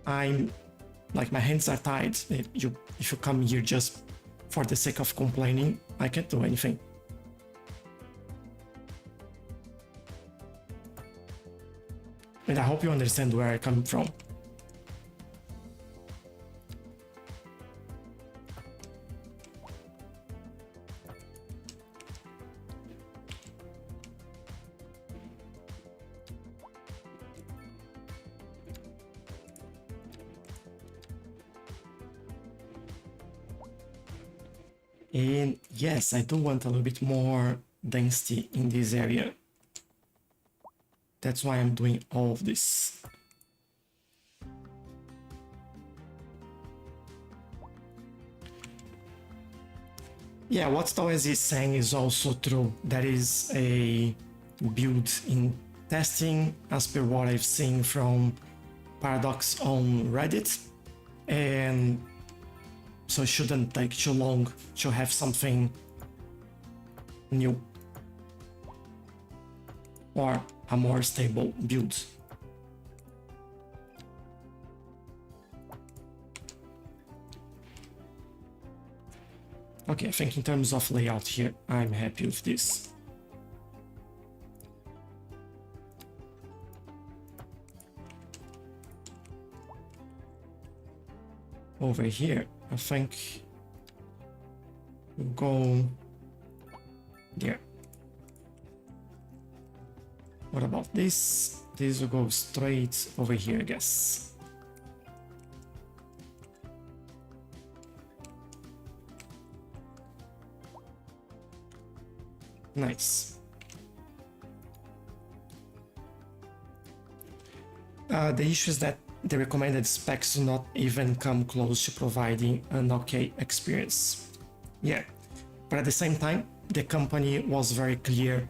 I'm like, my hands are tied. If you come here just for the sake of complaining, I can't do anything. And I hope you understand where I come from. And yes, I do want a little bit more density in this area. That's why I'm doing all of this. Yeah, what Toes is saying is also true. There is a build in testing, as per what I've seen from Paradox on Reddit, and so it shouldn't take too long to have something new or a more stable build. Okay, I think in terms of layout here, I'm happy with this. Over here, I think we'll go there. What about this? This will go straight over here, I guess. Nice. The issue is that the recommended specs do not even come close to providing an okay experience. Yeah, but at the same time, the company was very clear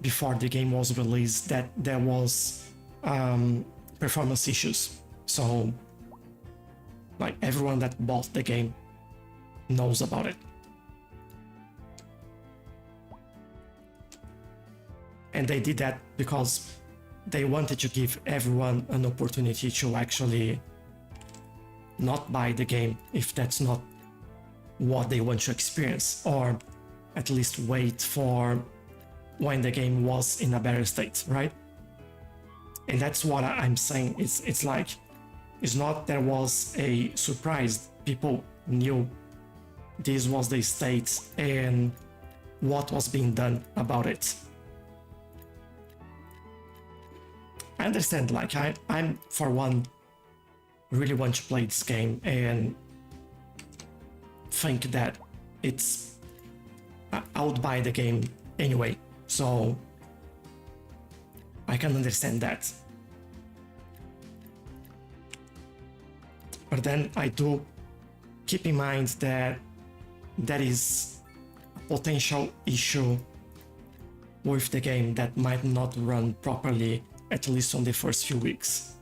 before the game was released that there was performance issues. So, like, everyone that bought the game knows about it. And they did that because they wanted to give everyone an opportunity to actually not buy the game if that's not what they want to experience, or at least wait for when the game was in a better state, right? And that's what I'm saying. It's like, it's not there was a surprise. People knew this was the state and what was being done about it. I understand, like, I'm for one really want to play this game and think that it's I would buy the game anyway, so I can understand that. But then I do keep in mind that there is a potential issue with the game that might not run properly, at least on the first few weeks.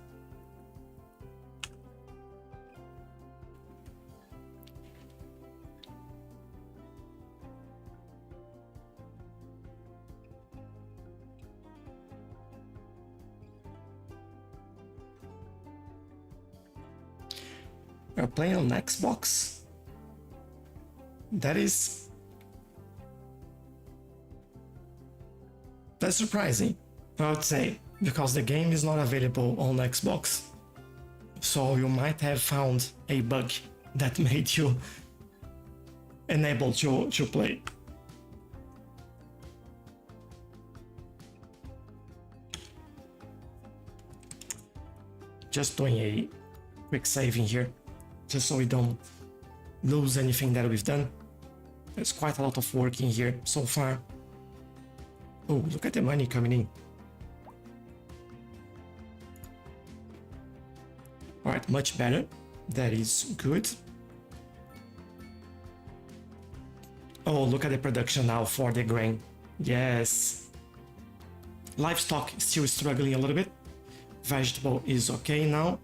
We're playing on Xbox? That's surprising, I would say, because the game is not available on Xbox. So you might have found a bug that made you unable to play. Just doing a quick saving here, just so we don't lose anything that we've done. There's quite a lot of work in here so far. Oh, look at the money coming in. Alright, much better. That is good. Oh, look at the production now for the grain. Yes. Livestock is still struggling a little bit. Vegetable is okay now.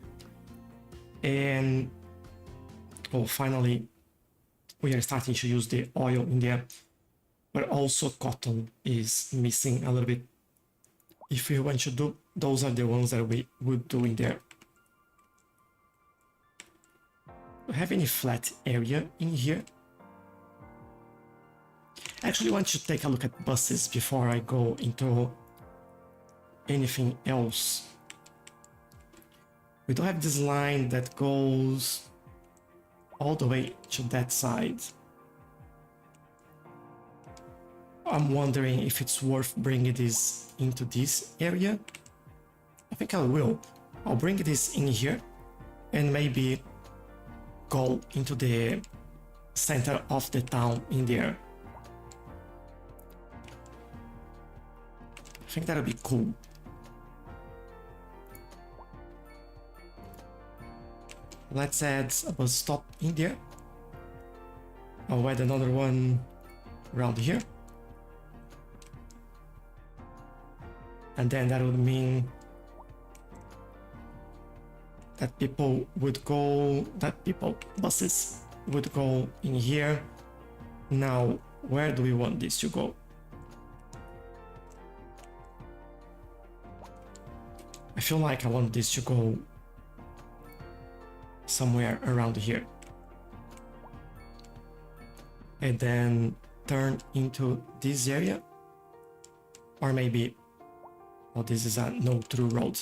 And oh, finally, we are starting to use the oil in there. But also cotton is missing a little bit. If we want to do, those are the ones that we would do in there. Do we have any flat area in here? I actually want to take a look at buses before I go into anything else. We do have this line that goes all the way to that side. I'm wondering if it's worth bringing this into this area. I think I will. I'll bring this in here and maybe go into the center of the town in there. I think that'll be cool. Let's add a bus stop in there. I'll add another one around here. And then that would mean that buses would go in here. Now, where do we want this to go? I feel like I want this to go somewhere around here. And then turn into this area. Or maybe, oh, this is a no through road.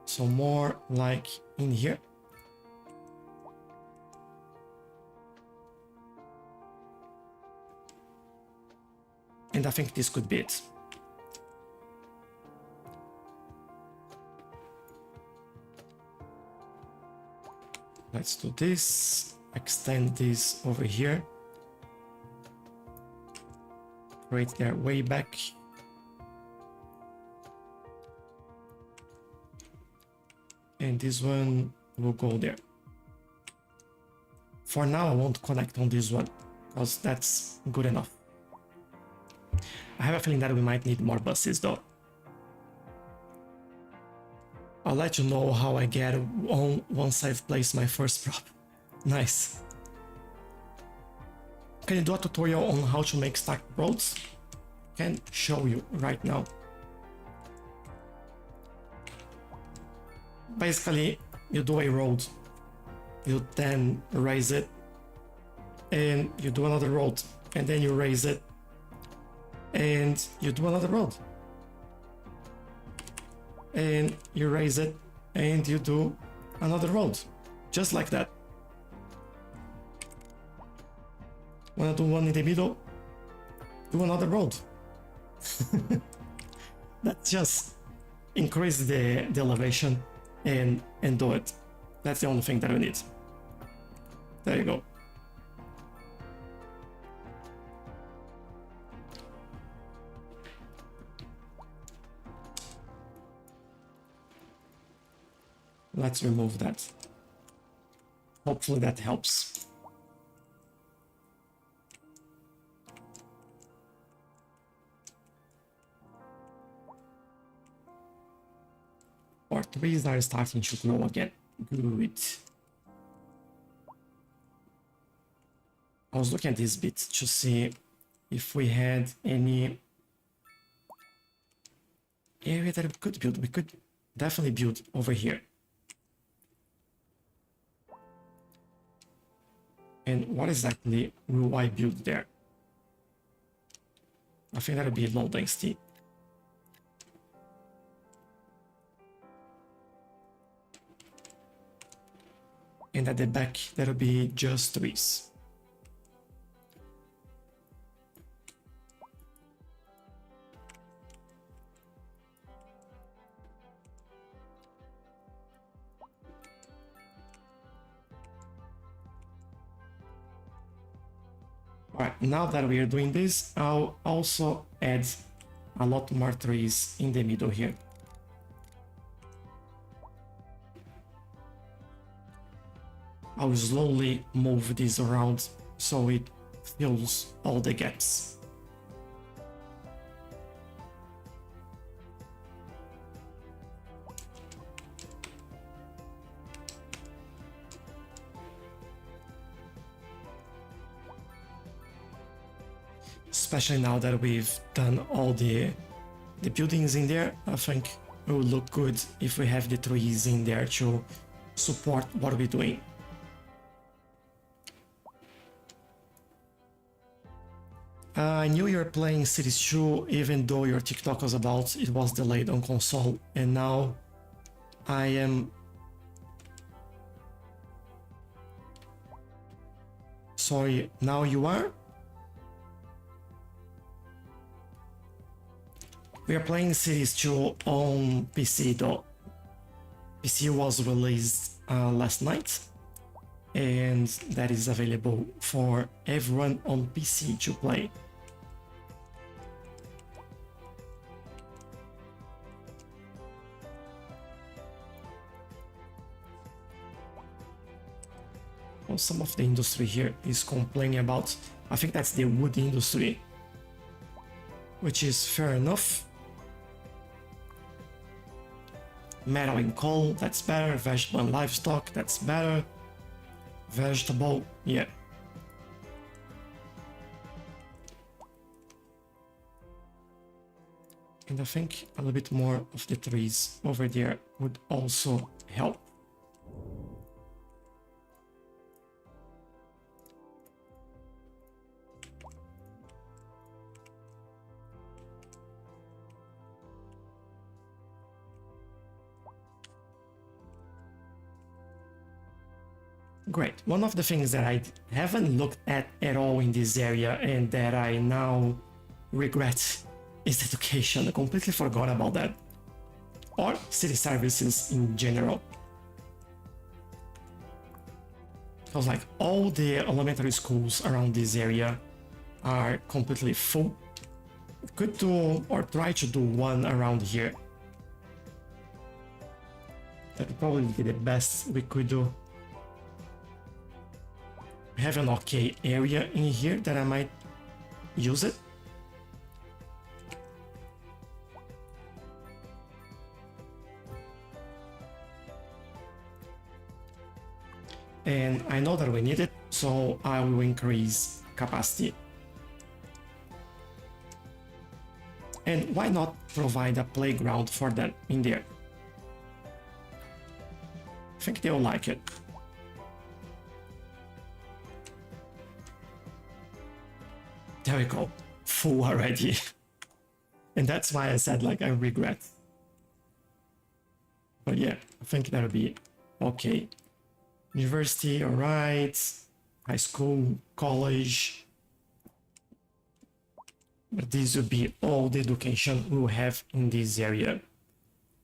So more like in here. And I think this could be it. Let's do this, extend this over here. Right there, way back. And this one will go there. For now, I won't connect on this one, because that's good enough. I have a feeling that we might need more buses though. I'll let you know how I get on once I've placed my first prop. Nice. Can you do a tutorial on how to make stacked roads? Can show you right now. Basically, you do a road, you then raise it, and you do another road, and then you raise it, and you do another road, and you raise it, and you do another road, just like that. Wanna do one in the middle? Do another road. That's just increase the elevation and do it. That's the only thing that we need. There you go. Let's remove that. Hopefully that helps. Our trees are starting to grow again. Good. I was looking at this bit to see if we had any area that we could build. We could definitely build over here. And what exactly will I build there? I think that'll be low density. And at the back, that'll be just trees. Alright, now that we are doing this, I'll also add a lot more trees in the middle here. I'll slowly move this around so it fills all the gaps. Especially now that we've done all the buildings in there, I think it will look good if we have the trees in there to support what we're doing. I knew you were playing Cities 2 even though your TikTok was about it was delayed on console, and now I am... Sorry, now you are? We are playing Cities 2 on PC though. PC was released last night, and that is available for everyone on PC to play. Well, some of the industry here is complaining about, I think that's the wood industry, which is fair enough. Metal and coal, that's better. Vegetable and livestock, that's better. Vegetable, yeah. And I think a little bit more of the trees over there would also help. Great. One of the things that I haven't looked at all in this area and that I now regret is education. I completely forgot about that. Or city services in general. Because like all the elementary schools around this area are completely full. Could do or try to do one around here. That would probably be the best we could do. Have an okay area in here that I might use it. And I know that we need it, so I will increase capacity. And why not provide a playground for them in there? I think they'll like it. There we go, full already. And that's why I said like I regret. But yeah, I think that'll be okay. University, alright. High school, college. But this will be all the education we'll have in this area.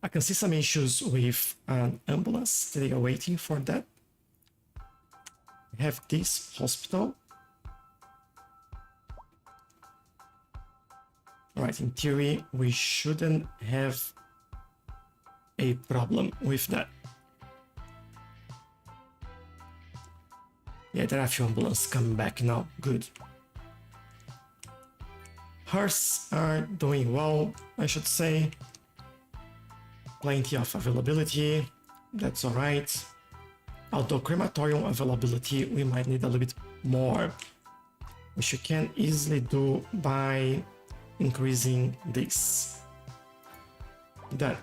I can see some issues with an ambulance. They are waiting for that. We have this hospital. Alright, in theory, we shouldn't have a problem with that. Yeah, there are a few ambulances coming back now. Good. Hearts are doing well, I should say. Plenty of availability. That's alright. Although crematorium availability, we might need a little bit more, which you can easily do by increasing this. Done.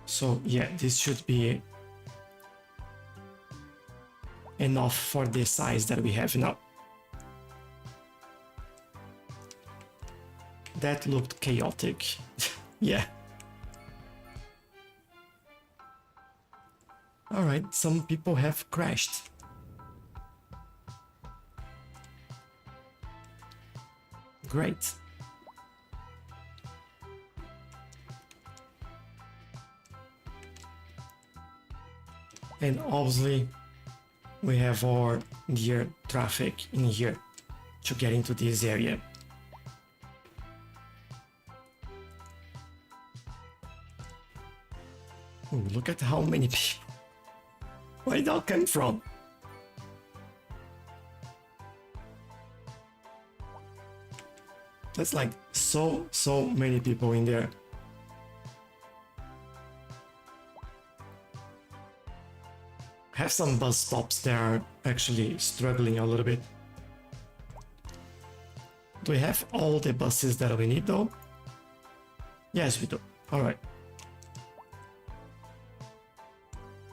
So yeah, this should be enough for the size that we have now. That looked chaotic. Yeah. Alright, some people have crashed. Great. And obviously we have our dear traffic in here to get into this area. Ooh, look at how many people. Where did it all come from? That's like so many people in there. Have some bus stops that are actually struggling a little bit. Do we have all the buses that we need though? Yes, we do. Alright.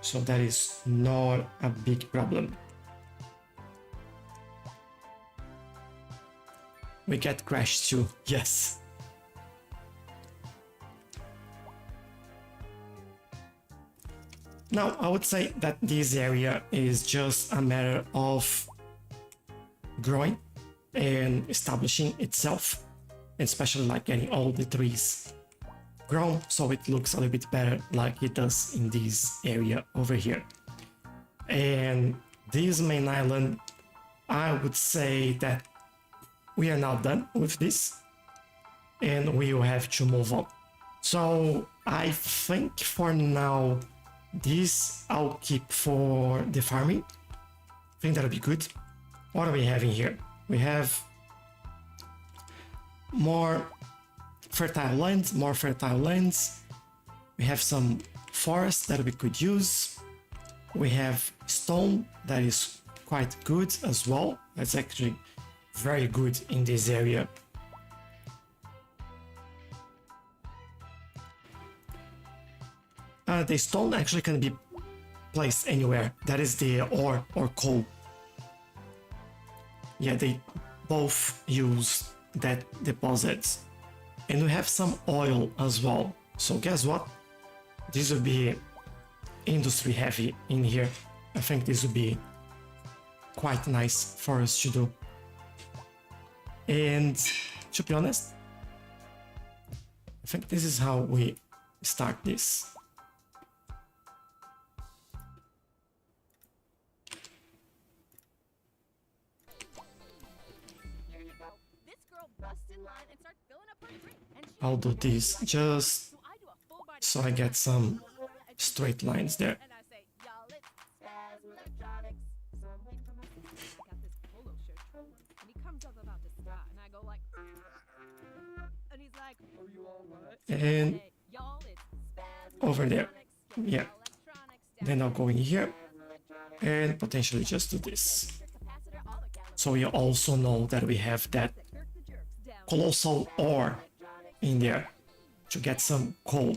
So that is not a big problem. We get crashed too, yes. Now, I would say that this area is just a matter of growing and establishing itself, especially like getting all the trees grown so it looks a little bit better like it does in this area over here. And this main island, I would say that we are now done with this and we will have to move on. So I think for now This I'll keep for the farming. I think that'll be good. What are we having here? We have more fertile lands, more fertile lands. We have some forest that we could use. We have stone that is quite good as well. That's actually very good in this area. The stone actually can be placed anywhere. That is the ore or coal. Yeah, they both use that deposits. And we have some oil as well. So guess what? This will be industry heavy in here. I think this would be quite nice for us to do. And to be honest, I think this is how we start this. I'll do this just so I get some straight lines there. And over there, yeah. Then I'll go in here and potentially just do this. So you also know that we have that colossal ore in there to get some coal.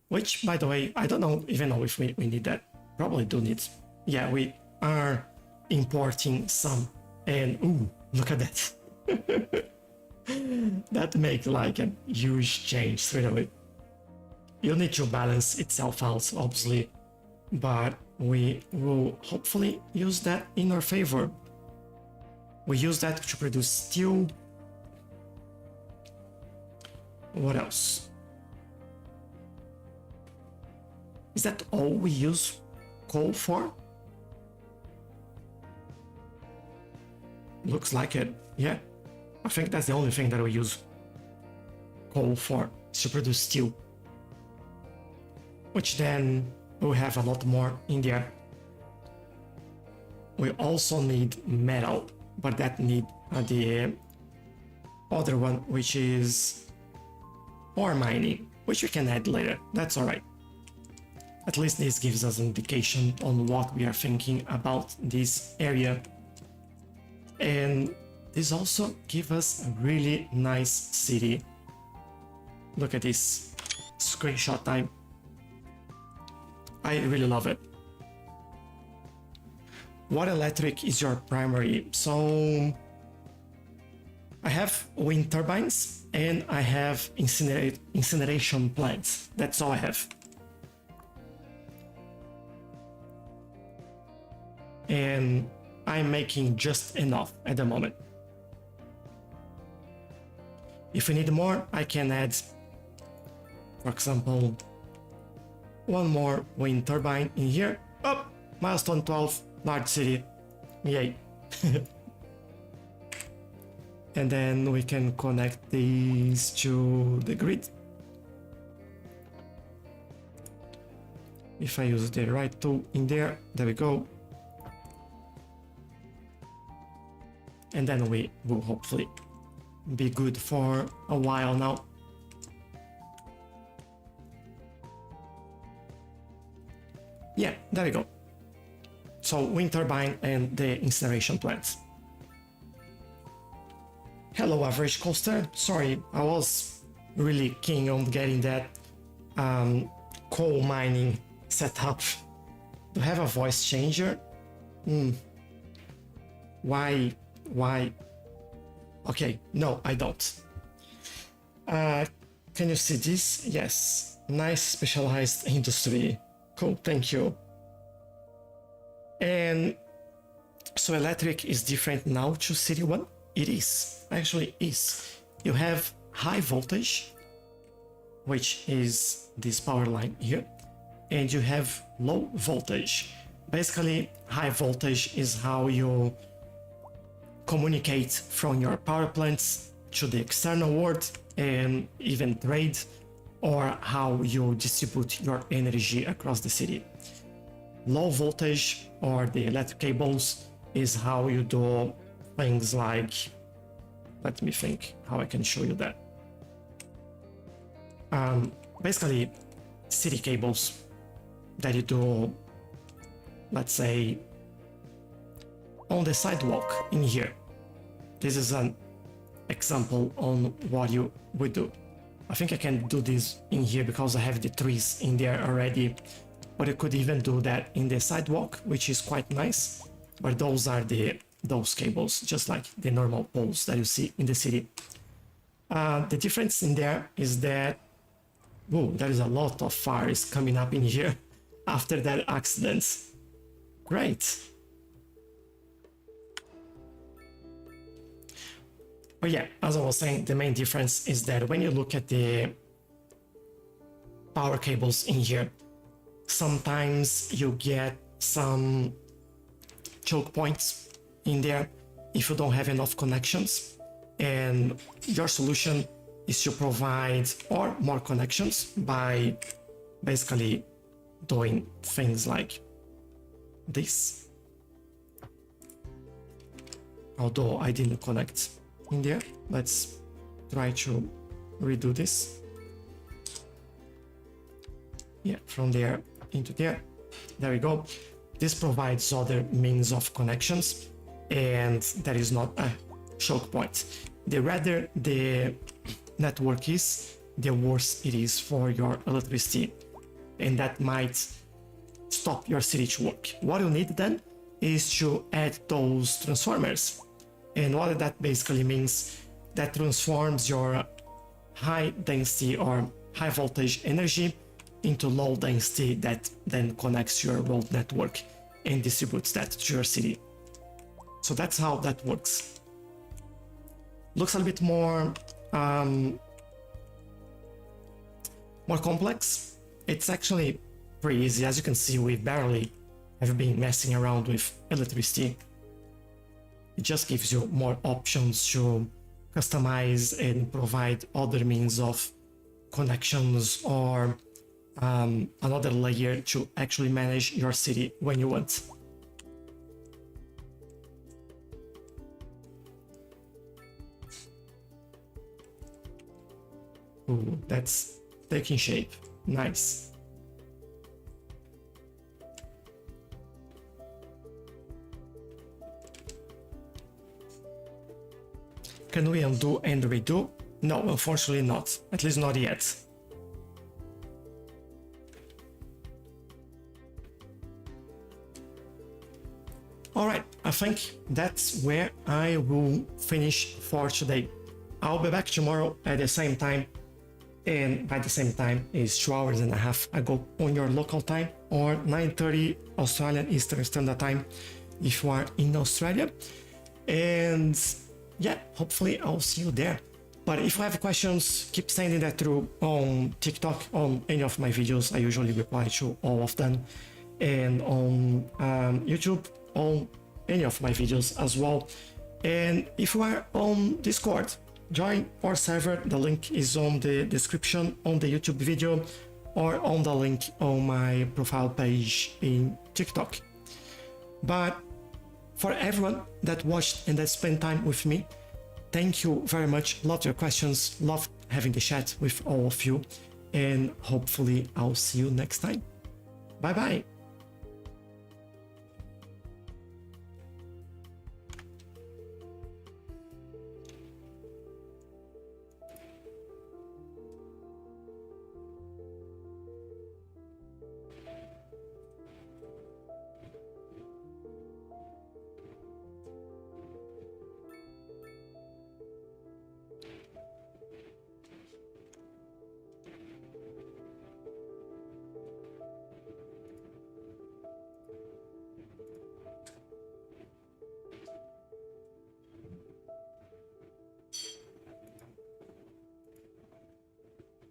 Which, by the way, I don't even know if we need that. Probably do need. Yeah, we are importing some. And ooh, look at that. That makes like a huge change straight away. You need to balance itself out, obviously, but we will hopefully use that in our favor. We use that to produce steel. What else? Is that all we use coal for? Looks like it, yeah. I think that's the only thing that we use coal for, is to produce steel. Which then we'll have a lot more in there. We also need metal, but that need the other one, which is ore mining, which we can add later. That's alright. At least this gives us an indication on what we are thinking about this area. And this also gives us a really nice city. Look at this screenshot time. I really love it. What electric is your primary? So I have wind turbines and I have incineration plants. That's all I have. And I'm making just enough at the moment. If we need more, I can add, for example, one more wind turbine in here. Oh, milestone 12, large city. Yay. And then we can connect these to the grid. If I use the right tool in there, there we go. And then we will hopefully be good for a while now. Yeah, there we go. So wind turbine and the incineration plants. Hello, average coaster. Sorry, I was really keen on getting that coal mining set up. Do I have a voice changer? Why? Okay, no, I don't. Can you see this? Yes, nice specialized industry. Cool, thank you. And so electric is different now to City 1? It is, actually is. You have high voltage, which is this power line here, and you have low voltage. Basically, high voltage is how you communicate from your power plants to the external world and even trade. or how you distribute your energy across the city. Low voltage or the electric cables is how you do things like, let me think how I can show you that. Basically city cables that you do, let's say, on the sidewalk in here. This is an example on what you would do. I think I can do this in here because I have the trees in there already, but you could even do that in the sidewalk, which is quite nice. But those are those cables, just like the normal poles that you see in the city. The difference in there is that, oh, there is a lot of fires coming up in here after that accident. Great. But yeah, as I was saying, the main difference is that when you look at the power cables in here, sometimes you get some choke points in there if you don't have enough connections, and your solution is to provide or more connections by basically doing things like this. Although I didn't connect in there, let's try to redo this. Yeah, from there into there. There we go. This provides other means of connections, and that is not a choke point. The rather the network is, the worse it is for your electricity, and that might stop your city to work. What you need then is to add those transformers, and what that basically means, that transforms your high density or high voltage energy into low density, that then connects your road network and distributes that to your city. So that's how that works. Looks a little bit more complex. It's actually pretty easy. As you can see, we barely have been messing around with electricity. It just gives you more options to customize and provide other means of connections, or another layer to actually manage your city when you want. Ooh, that's taking shape. Nice. Can we undo and redo? No, unfortunately not. At least not yet. Alright, I think that's where I will finish for today. I'll be back tomorrow at the same time, and by the same time is 2 hours and a half ago on your local time, or 9:30 Australian Eastern Standard Time if you are in Australia. And yeah, hopefully I'll see you there. But if you have questions, keep sending that through on TikTok, on any of my videos. I usually reply to all of them, and on YouTube, on any of my videos as well. And if you are on Discord, join our server. The link is on the description on the YouTube video, or on the link on my profile page in TikTok. But for everyone that watched and that spent time with me, thank you very much. Loved your questions, loved having the chat with all of you, and hopefully I'll see you next time. Bye bye.